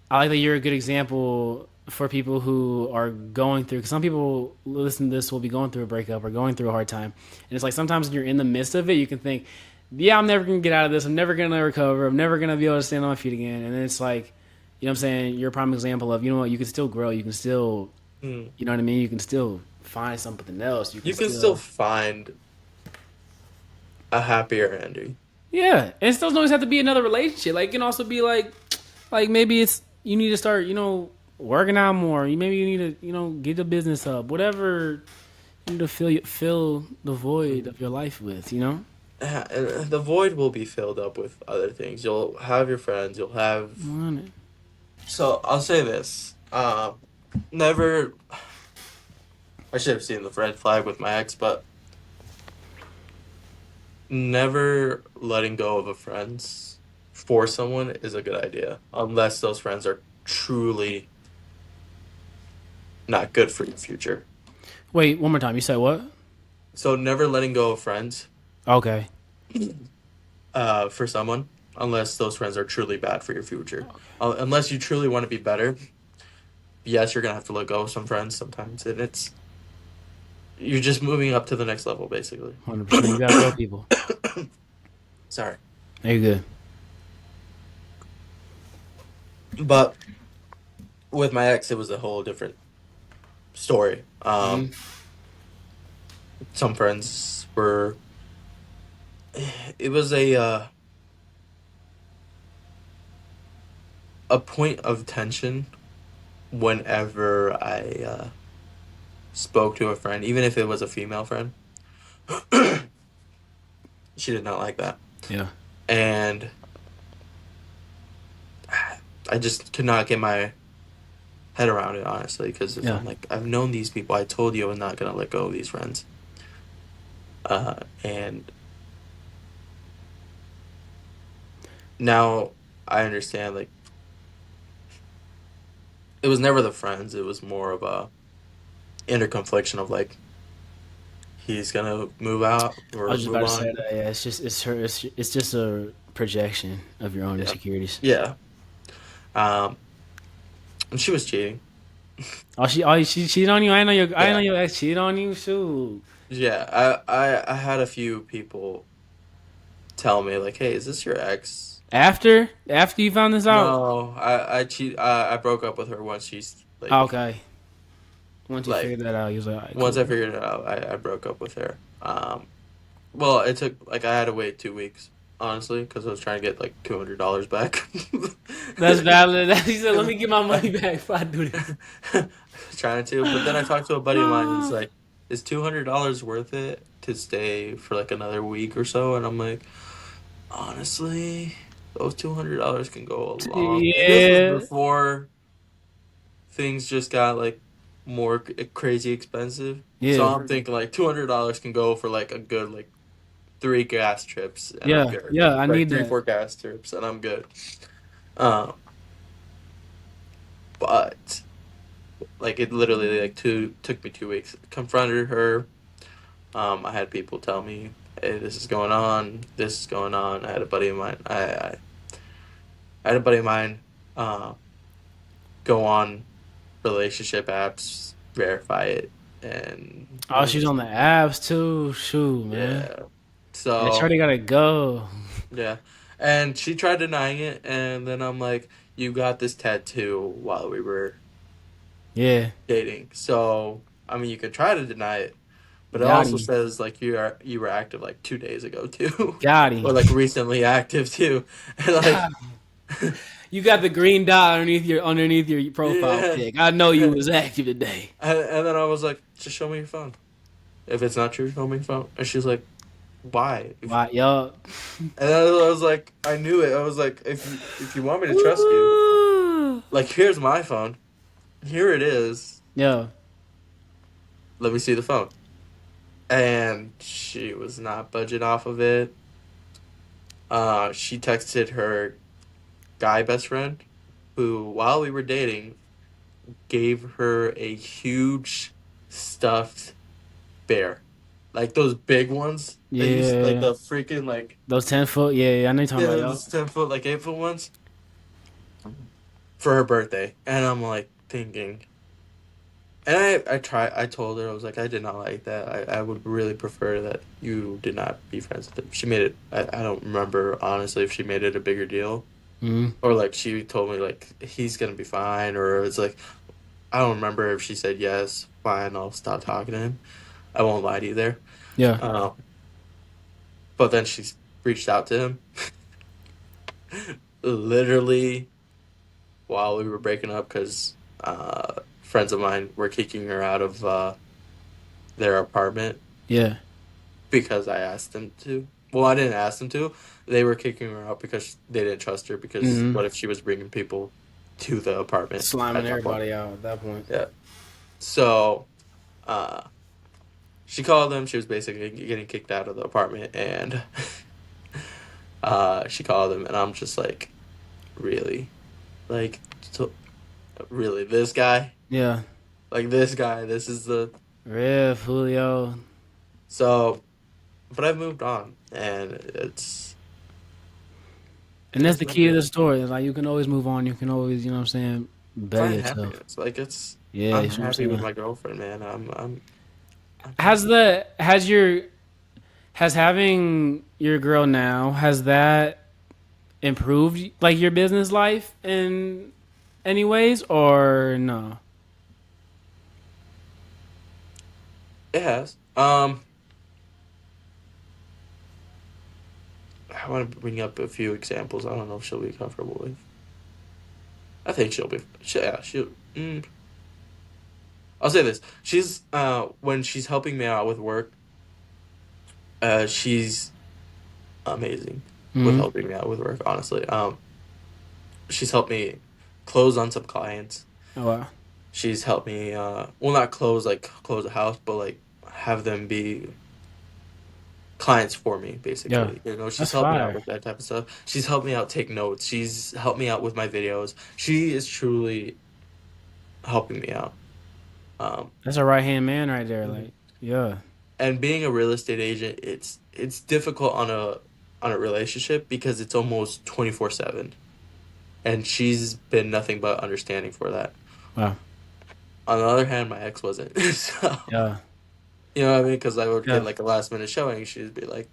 I like that you're a good example for people who are going through. Because some people listen to this will be going through a breakup or going through a hard time, and it's like sometimes when you're in the midst of it, you can think, "Yeah, I'm never gonna get out of this. I'm never gonna recover. I'm never gonna be able to stand on my feet again." And then it's like, you know what I'm saying? You're a prime example of you know what you can still grow. You can still Mm. you know what I mean? You can still find something else, you can You can still still. find a happier ending. Yeah, and it still doesn't always have to be another relationship. Like, it can also be like maybe it's you need to start, working out more. Maybe you need to, get the business up. Whatever you need to fill the void of your life with. The void will be filled up with other things. You'll have your friends. You'll have. On it. So I'll say this. Never. I should have seen the red flag with my ex, but never letting go of a friends for someone is a good idea, unless those friends are truly not good for your future. Wait, one more time. You said what? So never letting go of friends, Okay. for someone, unless those friends are truly bad for your future. Unless you truly want to be better, yes, you're gonna have to let go of some friends sometimes, and you're just moving up to the next level, basically. 100%. You gotta grow people. Sorry, There you good. but with my ex, it was a whole different story. Some friends were. It was a point of tension whenever I spoke to a friend, even if it was a female friend. She did not like that, Yeah. and I just could not get my head around it, honestly, because Yeah. I'm like, I've known these people. I told you I was not gonna let go of these friends, and now I understand. Like, it was never the friends. It was more of a inner confliction of like, he's gonna move out I or was just about move to say on. that. Yeah, it's just a projection of your own Yeah, insecurities. yeah. Um, and she was cheating. She cheated on you. I know Yeah, your ex cheated on you. Shoot. yeah. I had a few people tell me like, "Hey, is this your ex?" After you found this out. No, I broke up with her once she's Oh, like okay. Once you like figured that out, you was like, all right, once I cool. figured it out, I broke up with her. Well, it took like I had to wait 2 weeks, honestly, because I was trying to get like $200 back. That's valid. He said, "Let me get my money back if I do this." Trying to, but then I talked to a buddy of mine. He's like, "Is $200 worth it to stay for like another week or so?" And I'm like, honestly, those $200 can go a long. And this was Yeah, before things just got like more crazy expensive. So yeah, I'm thinking like $200 can go for like a good like 3 gas trips, and I'm yeah, good. yeah. I Like need three, that. 4 gas trips, and I'm good. Um, but like it literally like took me 2 weeks. Confronted her. I had people tell me, "Hey, this is going on. This is going on." I had a buddy of mine. I had a buddy of mine. Uh, Go on relationship apps, verify it, and Oh, she's on the apps too. Shoot, man. yeah. Yeah, So Shorty gotta go. yeah, and she tried denying it, and then I'm like, "You got this tattoo while we were Yeah, dating, so I mean, you can try to deny it, but it got also him. says like you were active like 2 days ago too, Got him. or like recently active too, and like." God. You got the green dot underneath your profile Yeah. pic. I know you was active today. And then I was like, just show me your phone. If it's not true, show me your phone. And she's like, why? Why, yo. And then I was like, I knew it. I was like, if you want me to trust you, like here's my phone. Here it is. Yo. Let me see the phone. And she was not budging off of it. She texted her guy best friend, who while we were dating, gave her a huge stuffed bear, like those big ones that you like Yeah. the freaking like Those 10 foot. Yeah, I know you're talking yeah, about, yo. those 10 foot like 8 foot ones for her birthday, and I'm like thinking, and I told her I was like I did not like that. I would really prefer that you did not be friends with him. She made it. I don't remember honestly if she made it a bigger deal Mm-hmm. or like she told me like he's gonna be fine or it's like I don't remember if she said yes. Fine, I'll stop talking to him. I won't lie to you there. Yeah. Um, but then she reached out to him, literally while we were breaking up, because friends of mine were kicking her out of their apartment Yeah. because I asked them to. Well, I didn't ask them to. They were kicking her out because they didn't trust her. Because Mm-hmm. what if she was bringing people to the apartment Sliming at that point? everybody out at that point. Yeah. So, uh, she called them. She was basically getting kicked out of the apartment, and she called them, and I'm just like, really, like, so, really, this guy, Yeah. like this guy, this is the Riff, Julio. so. But I've moved on, and it's And that's it's the been key to good. the story. It's like you can always move on. You can always, you know what I'm saying, better Find yourself. happiness. Like it's Yeah, you I'm see what I'm happy with saying? my girlfriend, man. I'm Has happy. the has your has having your girl now, has that improved like your business life in any ways or no? It has. I want to bring up a few examples. I don't know if she'll be comfortable with. I think she'll be. Yeah, she'll. I'll say this. She's when she's helping me out with work, she's amazing with Mm-hmm. helping me out with work. Honestly, she's helped me close on some clients. Oh wow. She's helped me, well, not close like close a house, but like have them be clients for me, Yeah. basically. You know, she's That's helped me out fire. with that type of stuff. She's helped me out take notes. She's helped me out with my videos. She is truly helping me out. Um, That's a right hand man right there. Mhm. Like, yeah. and being a real estate agent, it's difficult on a relationship because it's almost 24/7. And she's been nothing but understanding for that. Wow. On the other hand, my ex wasn't. So, Yeah. you know what I mean? Because I would get Yeah. like a last minute showing, she'd be like,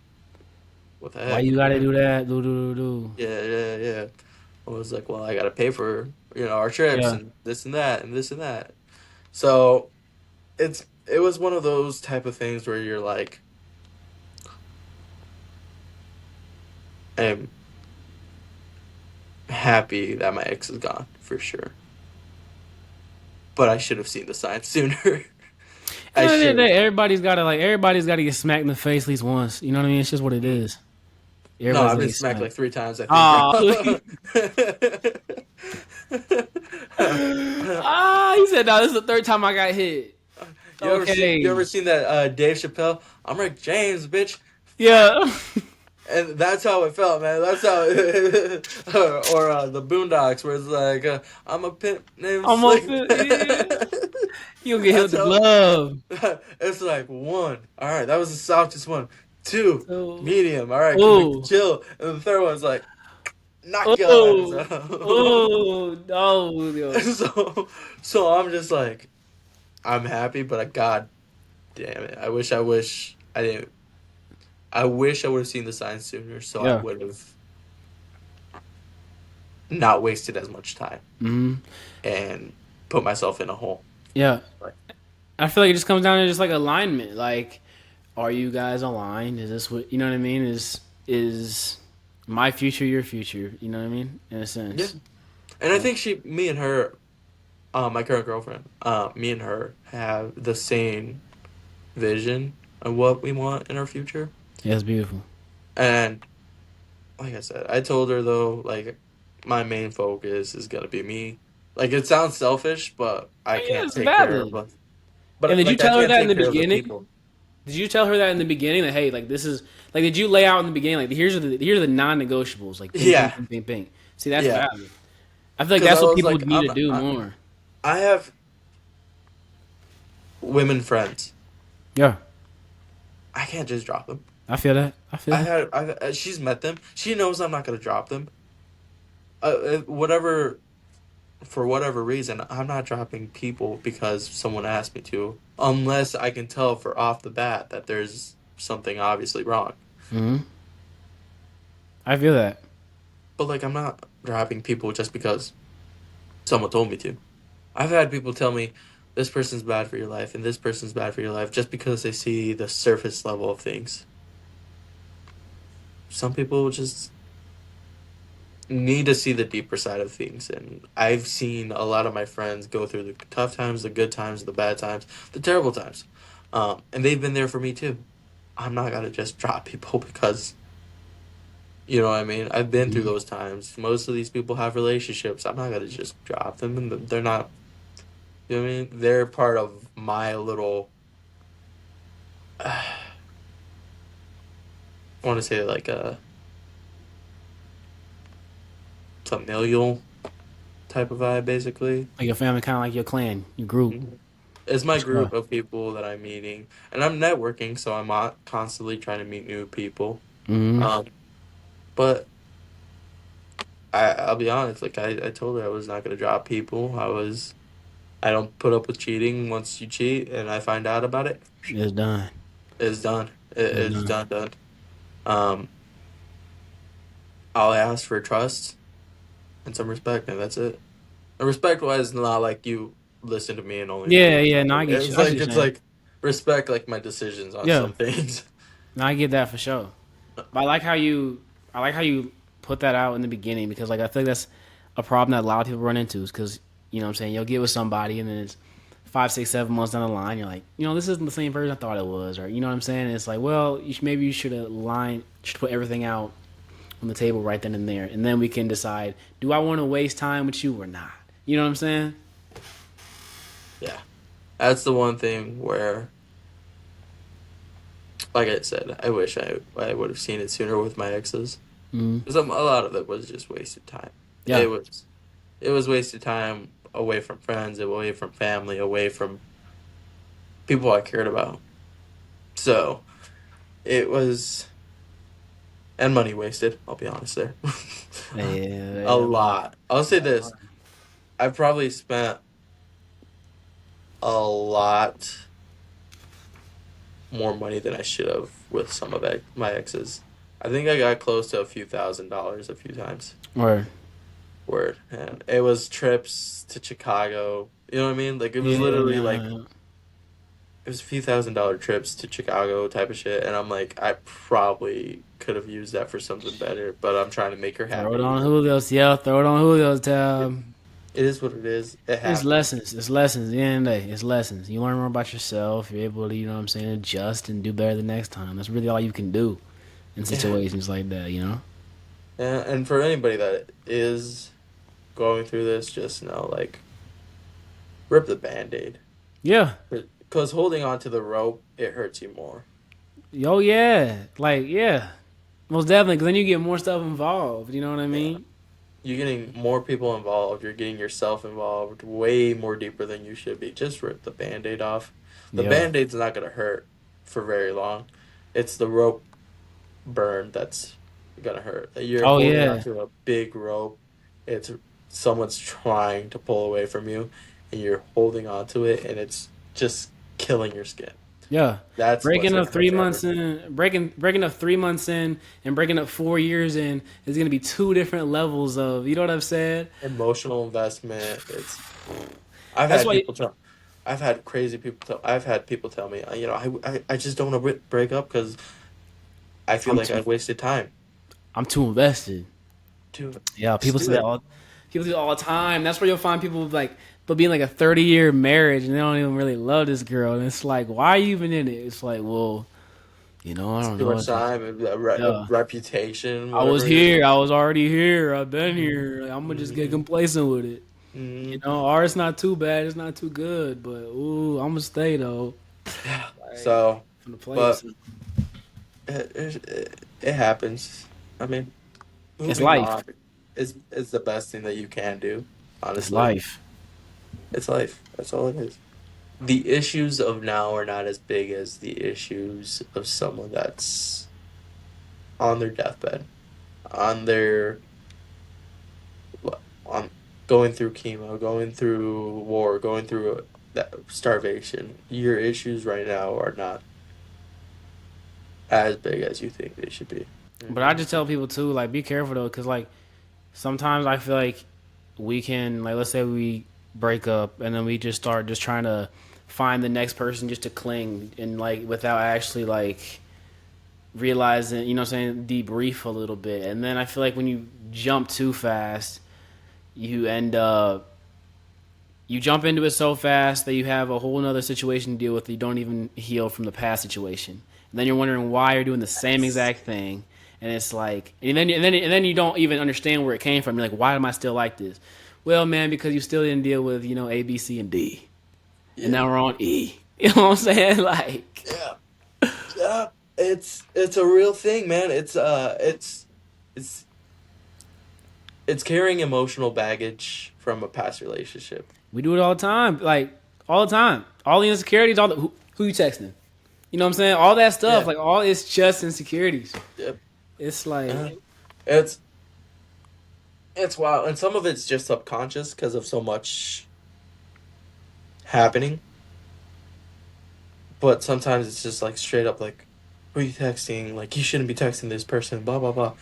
"What the Why heck?" you You gotta know? do that? Do. Yeah, yeah, yeah. I was like, "Well, I gotta pay for our trips Yeah. and this and that and this and that." So it was one of those type of things where you're like, I'm happy that my ex is gone for sure, but I should have seen the signs sooner. At I the end of the should have. day, everybody's gotta get smacked in the face at least once. You know what I mean? It's just what it Mm. is. No, Everybody's I've gotta been get smacked smacked. like 3 times, I think, bro. Oh, he said, "No, this is the third time I got hit." You ever Okay, seen that Dave Chappelle? I'm Rick James, bitch. yeah, And that's how it felt, man. That's how, or the Boondocks, where it's like, I'm a pimp named I'm up Slick. it. Yeah, you gonna get hit with That's the how. glove. It's like one. All right, that was the softest one. Two, So, medium. All right, oh, chill. And the third one's like, knock your ass oh, out. oh, no, yo. So I'm just like, I'm happy, but God damn it, I wish I didn't. I wish I would have seen the signs sooner, so I Yeah. would have not wasted as much time Hmm. and put myself in a hole. Yeah. Like, I feel like it just comes down to just like alignment. Like, are you guys aligned? Is this what you know what I mean? Is my future your future? You know what I mean? In a yeah, sense. and I think me and her, my current girlfriend, me and her have the same vision of what we want in our future. Yeah, it's beautiful. And like I said, I told her though, like my main focus is gonna be me. Like it sounds selfish, but I Oh, yeah, can't it's take care of, valid. And but did you like I tell her can't that in take the care of the beginning? people. Did you tell her that in the beginning that hey, like this is like did you lay out in the beginning like here's the non-negotiables like Yeah, ping. See, that's yeah. valid. I feel like Because that's I what was people like, need to do more. I have women friends. Yeah, I can't just drop them. I feel that. I feel that. She's met them. She knows I'm not gonna drop them. Whatever, for whatever reason, I'm not dropping people because someone asked me to, unless I can tell for off the bat that there's something obviously wrong. Hmm. I feel that. But like, I'm not dropping people just because someone told me to. I've had people tell me this person's bad for your life and this person's bad for your life just because they see the surface level of things. Some people just need to see the deeper side of things, and I've seen a lot of my friends go through the tough times, the good times, the bad times, the terrible times. And they've been there for me too. I'm not gonna just drop people because you know what I mean? I've been through Mhm. those times. Most of these people have relationships. I'm not gonna just drop them, and they're not. You know what I mean? They're part of my little. I want to say like a familial type of vibe, basically. Like your family, kind of like your clan, your group. Mhm. It's my For group sure. of people that I'm meeting, and I'm networking, so I'm constantly trying to meet new people. Hmm. Um, but I'll be honest, like I told her I was not gonna drop people. I don't put up with cheating. Once you cheat and I find out about it, It's done. it's done. It's It's done. done. Um, I'll ask for trust and some respect, and that's it. And respect wise, not like you listen to me and only Yeah, listen to yeah. No, me. I get you. It's I see what like you're it's saying. like respect like my decisions on Yeah, some things. no, I get that for sure. But I like how you put that out in the beginning because like I think that's a problem that a lot of people run into is because you know what I'm saying you'll get with somebody and then it's 5, 6, 7 months down the line you're like this isn't the same person I thought it was or you know what I'm saying and it's like well maybe you should should put everything out on the table right then and there and then we can decide do I want to waste time with you or not you know what I'm saying. Yeah, that's the one thing where, like I said, I wish I would have seen it sooner with my exes Mm-hmm. because a lot of it was just wasted time. Yeah, It was wasted time away from friends, away from family, away from people I cared about. So it was and money wasted. I'll be honest there, a yeah, lot. I'll say this: I've probably spent a lot more money than I should have with some of my exes. I think I got close to a few $1,000s a few times. or Word. And it was trips to Chicago. You know what I mean? Like it was yeah, literally like no, it was a few $1,000 trips to Chicago type of shit. And I'm like, I probably could have used that for something better, but I'm trying to make her throw it happy. on Julio's yeah throw it on Julio's It, tab. it is what it is. It It's happens. lessons. It's lessons. At the end of the day, it's lessons. You learn more about yourself. You're able to, you know what I'm saying, adjust and do better the next time. That's really all you can do in Yeah. situations like that, you know? And for anybody that is going through this, just know like rip the band-aid. Yeah. Because holding on to the rope, it hurts you more. Oh, yeah. Like, yeah. Most definitely, because then you get more stuff involved. You know what I Yeah. mean? You're getting more people involved. You're getting yourself involved way more deeper than you should be. Just rip the band-aid off. The Yeah. band-aid's not going to hurt for very long. It's the rope burn that's going to hurt. You're Oh, holding yeah. onto a big rope. It's someone's trying to pull away from you, and you're holding onto it, and it's just killing your skin. Yeah. That's what's Breaking going up to hurt three you months ever. in, breaking up 3 months in, and breaking up 4 years in is going to be two different levels of, you know what I've said? Emotional investment. It's I've That's had why, people tell, I've had crazy people tell, I've had people tell me, I just don't want to break up because I feel I'm like too, I wasted time. I'm too invested. Dude, Yeah, just people do say that it. all. People do it all the time. That's where you'll find people like they'll be in like a 30-year marriage and they don't even really love this girl. And it's like, why are you even in it? It's like, well, I It's don't too know. much It's just, time, a yeah, reputation, I was whatever it is. here. I was already here. I've been Mm-hmm. here. Like, I'm gonna just get Mm-hmm. complacent with it. Mm-hmm. Or it's not too bad. It's not too good. But ooh, I'm gonna stay though. Yeah. Like So, from the place. but it happens. I mean, It's moving life. on is the best thing that you can do, It's honestly. life. It's life. That's all it is. The issues of now are not as big as the issues of someone that's on their deathbed, on their on going through chemo, going through war, going through that starvation. Your issues right now are not as big as you think they should be. But I Hmm. just tell people too, like, be careful though, because like sometimes I feel like we can like let's say we break up, and then we just start just trying to find the next person just to cling and like without actually like realizing, you know what I'm saying, debrief a little bit. And then I feel like when you jump too fast, you end up you jump into it so fast that you have a whole nother situation to deal with. You don't even heal from the past situation, and then you're wondering why you're doing the same Yes. exact thing. And it's like, and then you don't even understand where it came from. You're like, why am I still like this? Well, man, because you still didn't deal with A, B, C, and D, and Yeah. now we're on E. You know what I'm saying? Like, Yeah. Yeah. It's a real thing, man. It's it's carrying emotional baggage from a past relationship. we do it all the time, like all the time. All the insecurities, all the who you texting? You know what I'm saying? All that stuff, Yeah. like all it's just insecurities. Yep. It's like, Uh, it's it's wild, and some of it's just subconscious because of so much happening. But sometimes it's just like straight up like, who are you texting? Like you shouldn't be texting this person. Blah blah blah.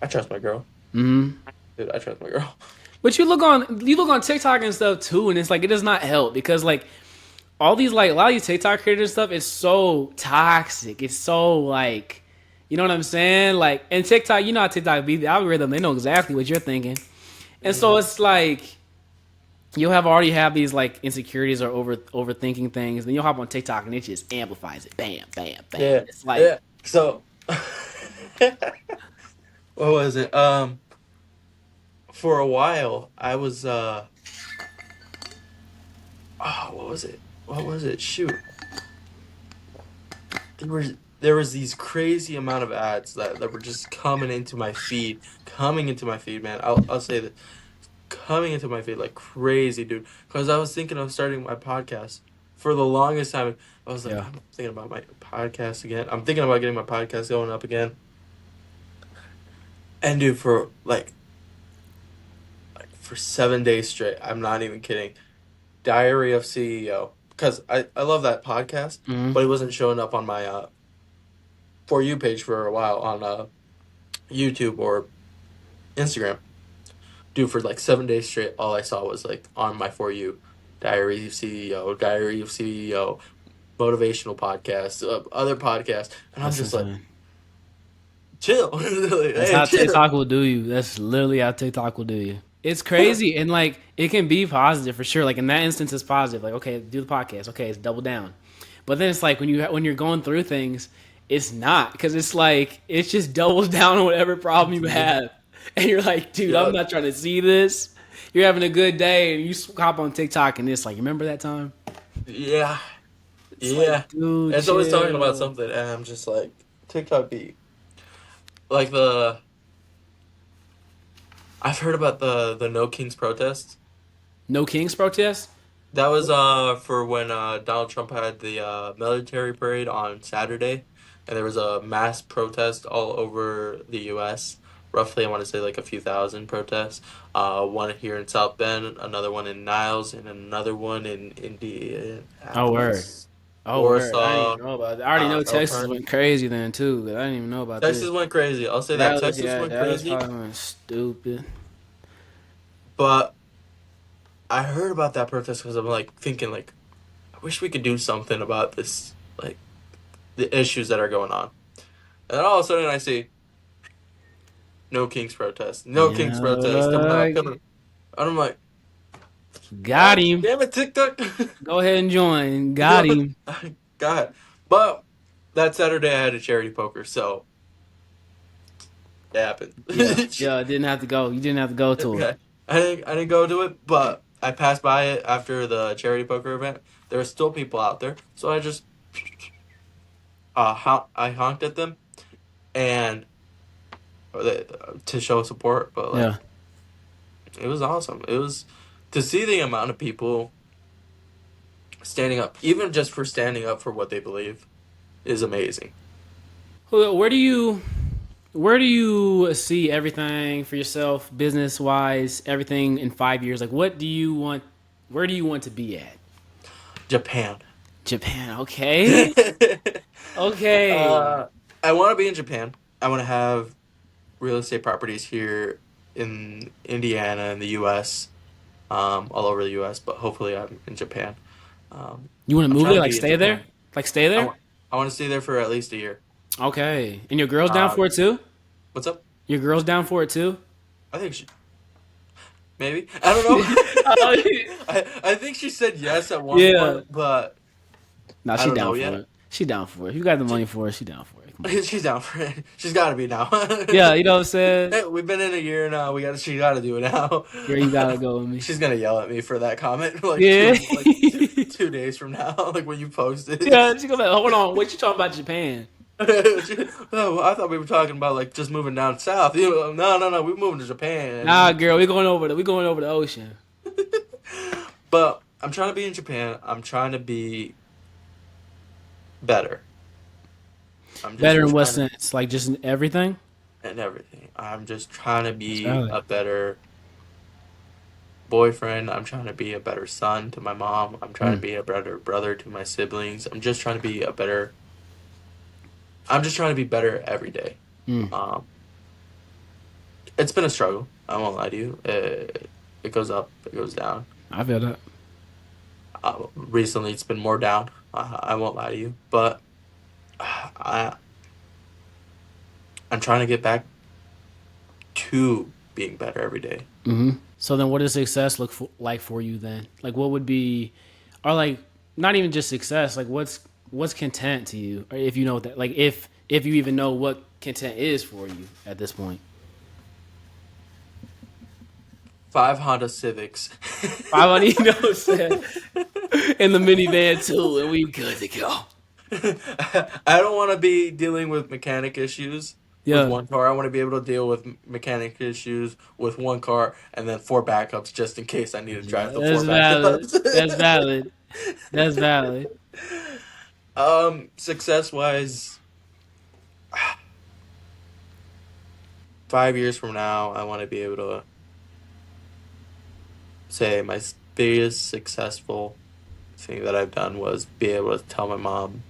I trust my girl, dude. I trust my girl. but you look on TikTok and stuff too, and it's like it does not help because like all these like a lot of these TikTok creators and stuff is so toxic. It's so like, you know what I'm saying? Like, and TikTok, you know how TikTok be the algorithm, they know exactly what you're thinking, and so Hmm. it's like you'll have already have these like insecurities or overthinking things, then you'll hop on TikTok and it just amplifies it. Bam, bam, bam. Yeah, It's like, yeah. So, what was it? For a while, I was oh, what was it? What was it? Shoot, there was these crazy amount of ads that were just coming into my feed, man. I'll say that coming into my feed like crazy, dude. Because I was thinking of starting my podcast for the longest time. I was like, yeah, I'm thinking about my podcast again. I'm thinking about getting my podcast going up again. And dude, for for 7 days straight, I'm not even kidding. Diary of CEO, because I love that podcast, but it wasn't showing up on my for you page for a while on YouTube or Instagram. Dude, for like 7 days straight, all I saw was like on my for you, Diary of CEO, motivational podcasts, other podcasts, and I'm that's just like, insane. chill, like, That's hey, how chill. TikTok will do you. That's literally how TikTok will do you. It's crazy, and like it can be positive for sure. Like in that instance, it's positive. Like, okay, do the podcast. Okay, it's double down. But then it's like when you're going through things, it's not because it's like it's just doubles down on whatever problem you Yeah, have, and you're like, dude, I'm yeah, not trying to see this. You're having a good day, and you hop on TikTok, and it's like, remember that time? yeah, It's yeah. like, dude, And it's always talking about chill. something, and I'm just like, TikTok be like the. I've heard about the No Kings protest. No Kings protest. That was for when Donald Trump had the military parade on Saturday, and there was a mass protest all over the U.S. Roughly, I want to say like a few thousand protests. One here in South Bend, another one in Niles, and another one in Oh word. Indianapolis, Oh word. I didn't Warsaw, even know about that. I already know Texas Elkhart. went crazy then too. 'Cause I didn't even know about this. Texas went crazy. I'll say that Texas Yeah, went Dallas crazy, probably went stupid. but I heard about that protest because I'm like thinking like I wish we could do something about this like the issues that are going on. And then all of a sudden I see no Kings protest, no Kings protest coming Yeah, up, coming up. And I'm like, got God him. damn it, TikTok. Go ahead and join. Got Yo, him. God. But that Saturday I had a charity poker, so it happened. Yeah, yeah. Didn't have to go. You didn't have to go to it. Okay. I didn't go to it, but I passed by it after the charity poker event. There were still people out there, so I just I honked at them and to show support, but like Yeah. it was awesome. It was to see the amount of people standing up, even just for standing up for what they believe, is amazing. Julio, where do you see everything for yourself, business wise, everything in 5 years? Like, what do you want? Where do you want to be at? Japan. Japan. Okay. Okay. uh, I want to be in Japan. I want to have real estate properties here in Indiana in the U.S. all over the U.S., but hopefully I'm in Japan. You want to I'm move trying there? to Like be in stay there? Japan. Like stay I there? want I want to stay there for at least a year. Okay. And your girl's down Uh, for it too? what's up? Your girl's down for it too? I think maybe. I don't know. Oh, I think she said yes at one yeah. point, but No, I she don't down know for yet. it. She down for it. If you got the money She, for it, she down for it. Come on. she's down for it. She's got to be now. Yeah, you know what I'm saying? Hey, we've been in a year now. She got to do it now. Girl, you gotta go with me. She's gonna yell at me for that comment like Yeah. 2 days from now, like when you post it. Yeah, she go like, hold on, what you talking about Japan? Oh, I thought we were talking about like just moving down south. No, we're moving to Nah, Japan. girl, we going over the ocean. But I'm trying to be in Japan. I'm trying to be better. I'm Better just in what trying to sense? Like just in everything? and everything. I'm just trying to That's be valid. a better boyfriend. I'm trying to be a better son to my mom. I'm trying to Mm, be a better brother to my siblings. I'm just trying to be better every day. mm. Um, it's been a struggle. I won't lie to you. It goes up, it goes down. I feel that. Recently, it's been more down. I won't lie to you, but I I'm trying to get back to being better every day. So then, what does success like for you then? Like, what would be, or like, not even just success. Like, what's content to you, or if you know what that, like, if you even know what content is for you at this point. 5 Honda Civics. I don't even know what I'm saying. In the minivan too, and we good to go. I don't want to be dealing with mechanic issues with Yeah, one car. I want to be able to deal with mechanic issues with one car and then four backups just in case I need to yeah, drive the that's four valid. backups. That's valid. That's valid. Success wise, 5 years from now, I want to be able to say my biggest successful thing that I've done was be able to tell my mom,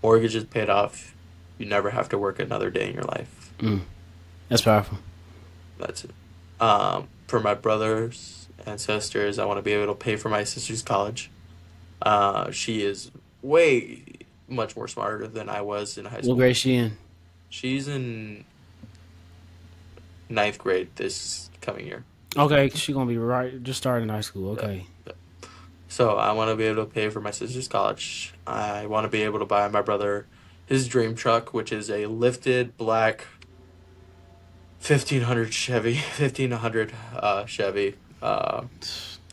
mortgage is paid off. You never have to work another day in your life. That's powerful. That's it. For my brothers and sisters, I want to be able to pay for my sister's college. She is way much more smarter than I was in high What school. grade she in? She's in ninth grade this coming year. Okay, she gonna be right just starting high school. Yeah. Okay. So I want to be able to pay for my sister's college. I want to be able to buy my brother his dream truck, which is a lifted black 1500 Chevy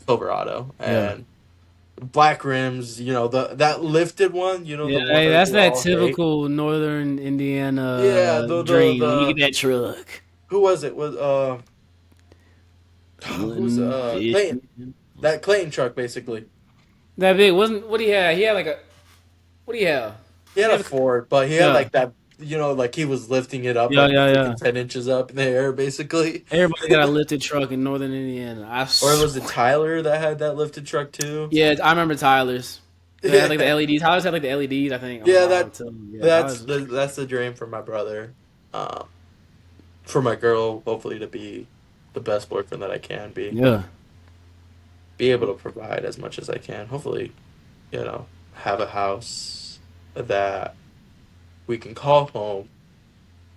Silverado Yeah. and black rims. That lifted one. Yeah, The one hey, that that's we that all hate. typical Northern Yeah, Indiana dream when you the get that truck. who was it? Was who's Killing Clayton? vision. That Clayton truck basically. That big wasn't what he had. He had like a what do you have? He had He a had a, Ford, but he had yeah, like that. Like he was lifting it up yeah, like yeah, freaking yeah. 10 inches up in the air, basically. Everybody got a lifted truck in Northern Indiana. I Or was it swear. Tyler that had that lifted truck too? Yeah, I remember Tyler's. They had like the Yeah, LEDs. Tyler's had like the LEDs. I think on the yeah. bottom That too. Yeah, that's Tyler's. the dream for my brother. Um, for my girl, hopefully to be the best boyfriend that I can Yeah, be able to provide as much as I can. Hopefully, have a house that we can call home.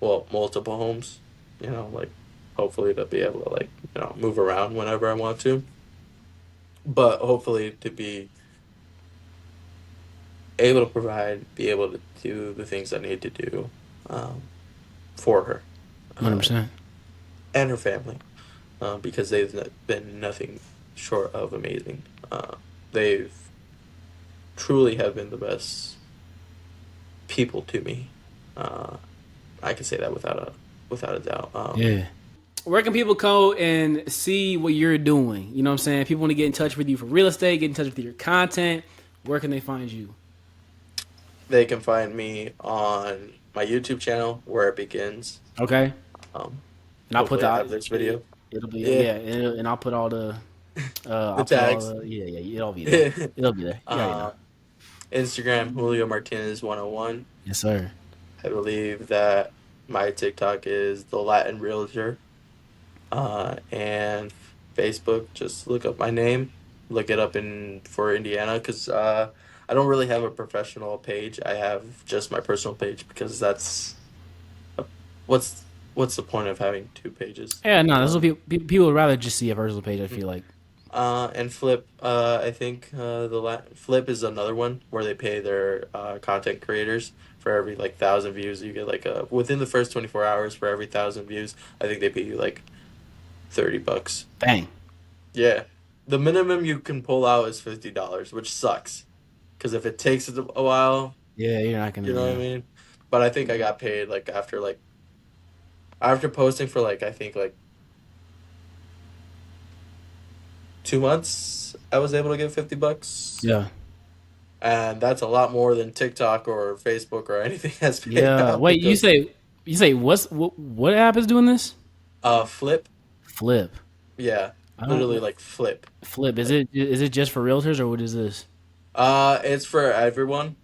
Well, multiple homes. Like hopefully to be able to like move around whenever I want to. But hopefully to be able to provide, be able to do the things I need to do um, for her 100%. and her family because they've been nothing short of amazing. They've truly have been the best people to me. Uh, I can say that without a doubt. Yeah. Where can people go and see what you're doing? You know what I'm saying? People want to get in touch with you for real estate, get in touch with your content. Where can they find you? They can find me on my YouTube channel where it begins. Okay. Um, And I'll put Hopefully, I the have this video. it'll be Yeah, yeah, and I'll put all the the I'll put all tags. the yeah, it'll be there. It'll be there. You already know. uh, Instagram Julio Martinez 101. Yes, sir. I believe that my TikTok is the Latin Realtor. And Facebook. Just look up my name, look it up in for Indiana, because I don't really have a professional page. I have just my personal page because what's what's the point of having two pages? Yeah, no, You that's know? what people would rather just see a personal page. I feel like. And Flip, I think Flip is another one where they pay their content creators for every like 1,000 views. You get like within the first 24 hours for every 1,000 views. I think they pay you like $30. Bang. Yeah, the minimum you can pull out is $50, which sucks because if it takes a while, Yeah, you're not gonna. you know what I Yeah. mean. But I think I got paid like after posting for like I think like 2 months. I was able to get $50. Yeah. And that's a lot more than TikTok or Facebook or anything has paid Yeah. out Wait, you because say what app is doing this? Flip, Flip. yeah, I literally don't like Flip. Flip. Is Like it just for realtors or what is this? it's for everyone.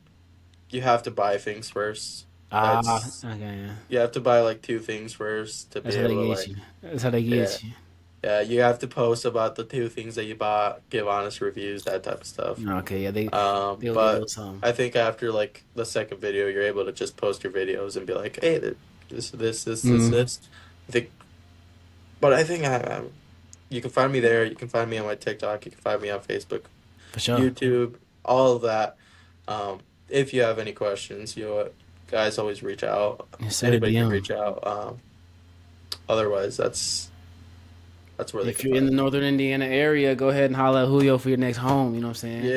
You have to buy things first. Ah, That's okay, yeah. you have to buy like two things first to be That's how they able to get like you. That's how they yeah. get you. Yeah, you have to post about the two things that you bought, give honest reviews, that type of stuff. Okay, yeah, they'll get a little But something I think after like the second video, you're able to just post your videos and be like, "Hey, mm, this." I think, but I think you can find me there. You can find me on my TikTok. You can find me on Facebook, for sure. YouTube, all of that. If you have any questions, you know what, guys, always reach out. Yes, sir. Anybody can DM. reach out. Otherwise, that's where they If can you're in find the me. northern Indiana area, go ahead and holler at Julio for your next home. You know what I'm saying? Yeah,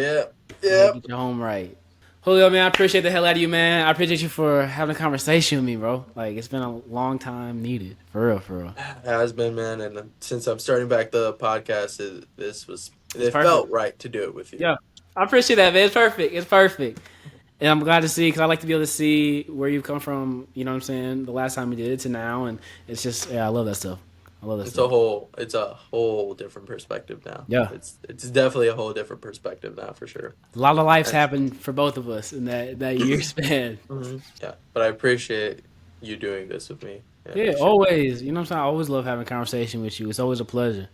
Go ahead and yeah. get your home right. Julio, man, I appreciate the hell out of you, man. I appreciate you for having a conversation with me, bro. Like, it's been a long time needed. For real, for real. Has been, man, and since I'm starting back the podcast, It's it perfect. felt right to do it with you. Yeah. I appreciate that, man. It's perfect. It's perfect. And I'm glad to see, because I like to be able to see where you've come from, you know what I'm saying, the last time we did it to now. And it's just, yeah, I love that stuff. I love that stuff. It's a whole different perspective now. Yeah. It's definitely a whole different perspective now for sure. A lot of lives And, happened for both of us in that year span. yeah, but I appreciate you doing this with me. Yeah, Yeah, for sure. always. You know what I'm saying? I always love having a conversation with you. It's always a pleasure.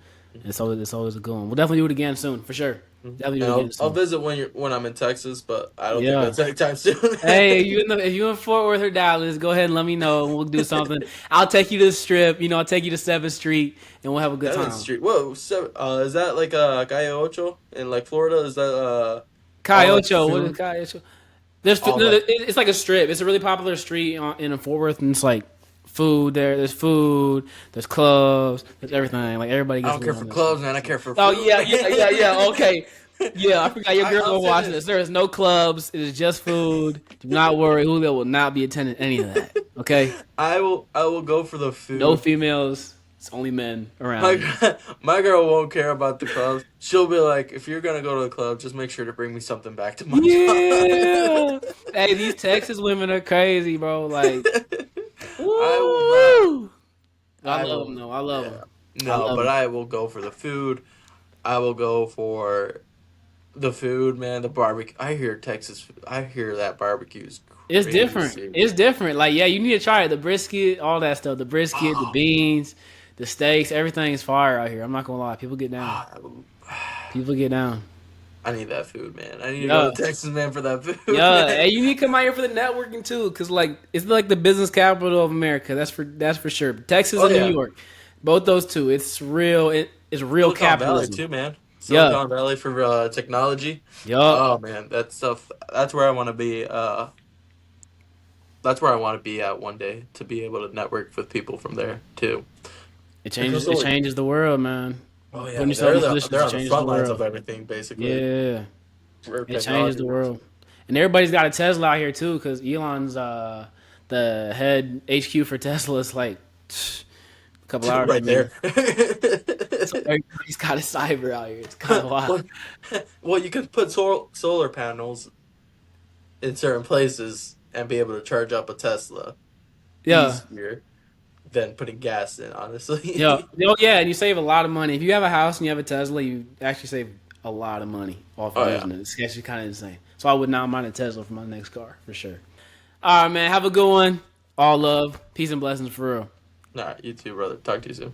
It's always a good one. We'll definitely do it again soon, for sure. Definitely And do it again I'll soon. visit when I'm in Texas, but I don't think Yeah. that's anytime soon. Hey, if you in Fort Worth or Dallas, go ahead and let me know, and we'll do something. I'll take you to the Strip. You know, I'll take you to 7th Street, and we'll have a good 7th time. Street. Whoa, is that like Calle Ocho in like Florida? Is that all like Cayocho, what is food? Cayocho? There's All no, like it's like a strip. It's a really popular street in Fort Worth, and it's like food there. There's food. There's clubs. There's everything. Like everybody I gets don't care lit for on that street. clubs, man. I care for Oh food. yeah. Okay. Yeah, I forgot your girl I'll was say watching this. this. There is no clubs. It is just food. Do not worry. Julio will not be attending any of that. Okay? I will go for the No food. females. It's only men My around. my girl won't care about the clubs. She'll be like, if you're gonna go to the club, just make sure to bring me something back to my spot. Yeah. Hey, these Texas women are crazy, bro. Like, I will not. woo. I I love them, will. though. I love Yeah. them. I No, love but them. I will go for the food. I will go for the food, man. The barbecue. I hear that barbecue is It's different. crazy. It's different. Like, yeah, you need to try it. The brisket, all that stuff. The brisket, the Oh, beans, the steaks, everything's fire out here. I'm not gonna lie. People get down. People get down. I need that food, man. I need to go Yeah. to Texas, man, for that food, Yeah. man. Hey, you need to come out here for the networking too, cause like it's like the business capital of America. That's for sure. Texas Oh and New yeah, York, both those two. It's real. It's real Silicon Valley capitalism. too, man. Yeah. Silicon Valley for technology. Yup. Oh man, that stuff. That's where I want to be. That's where I want to be at one day to be able to network with people from there too. It changes. Because It changes the world, man. oh yeah, Putting yourself in they're positions, it on the changes the front lines world. of everything basically Yeah. for It changes the technology. world. And everybody's got a Tesla out here too, because Elon's the head HQ for Tesla is like a couple hours Right from here. there. So everybody's got a cyber out here. It's kind of wild. well, well, you could put solar panels in certain places and be able to charge up a Tesla Yeah. easier than putting gas in, Yeah. honestly. Oh, yeah, and you save a lot of money. If you have a house and you have a Tesla, you actually save a lot of money off of Oh yeah. using it. It's actually kind of insane. So I would not mind a Tesla for my next car, for sure. All right, man. Have a good one. All love. Peace and blessings for real. All right, you too, brother. Talk to you soon.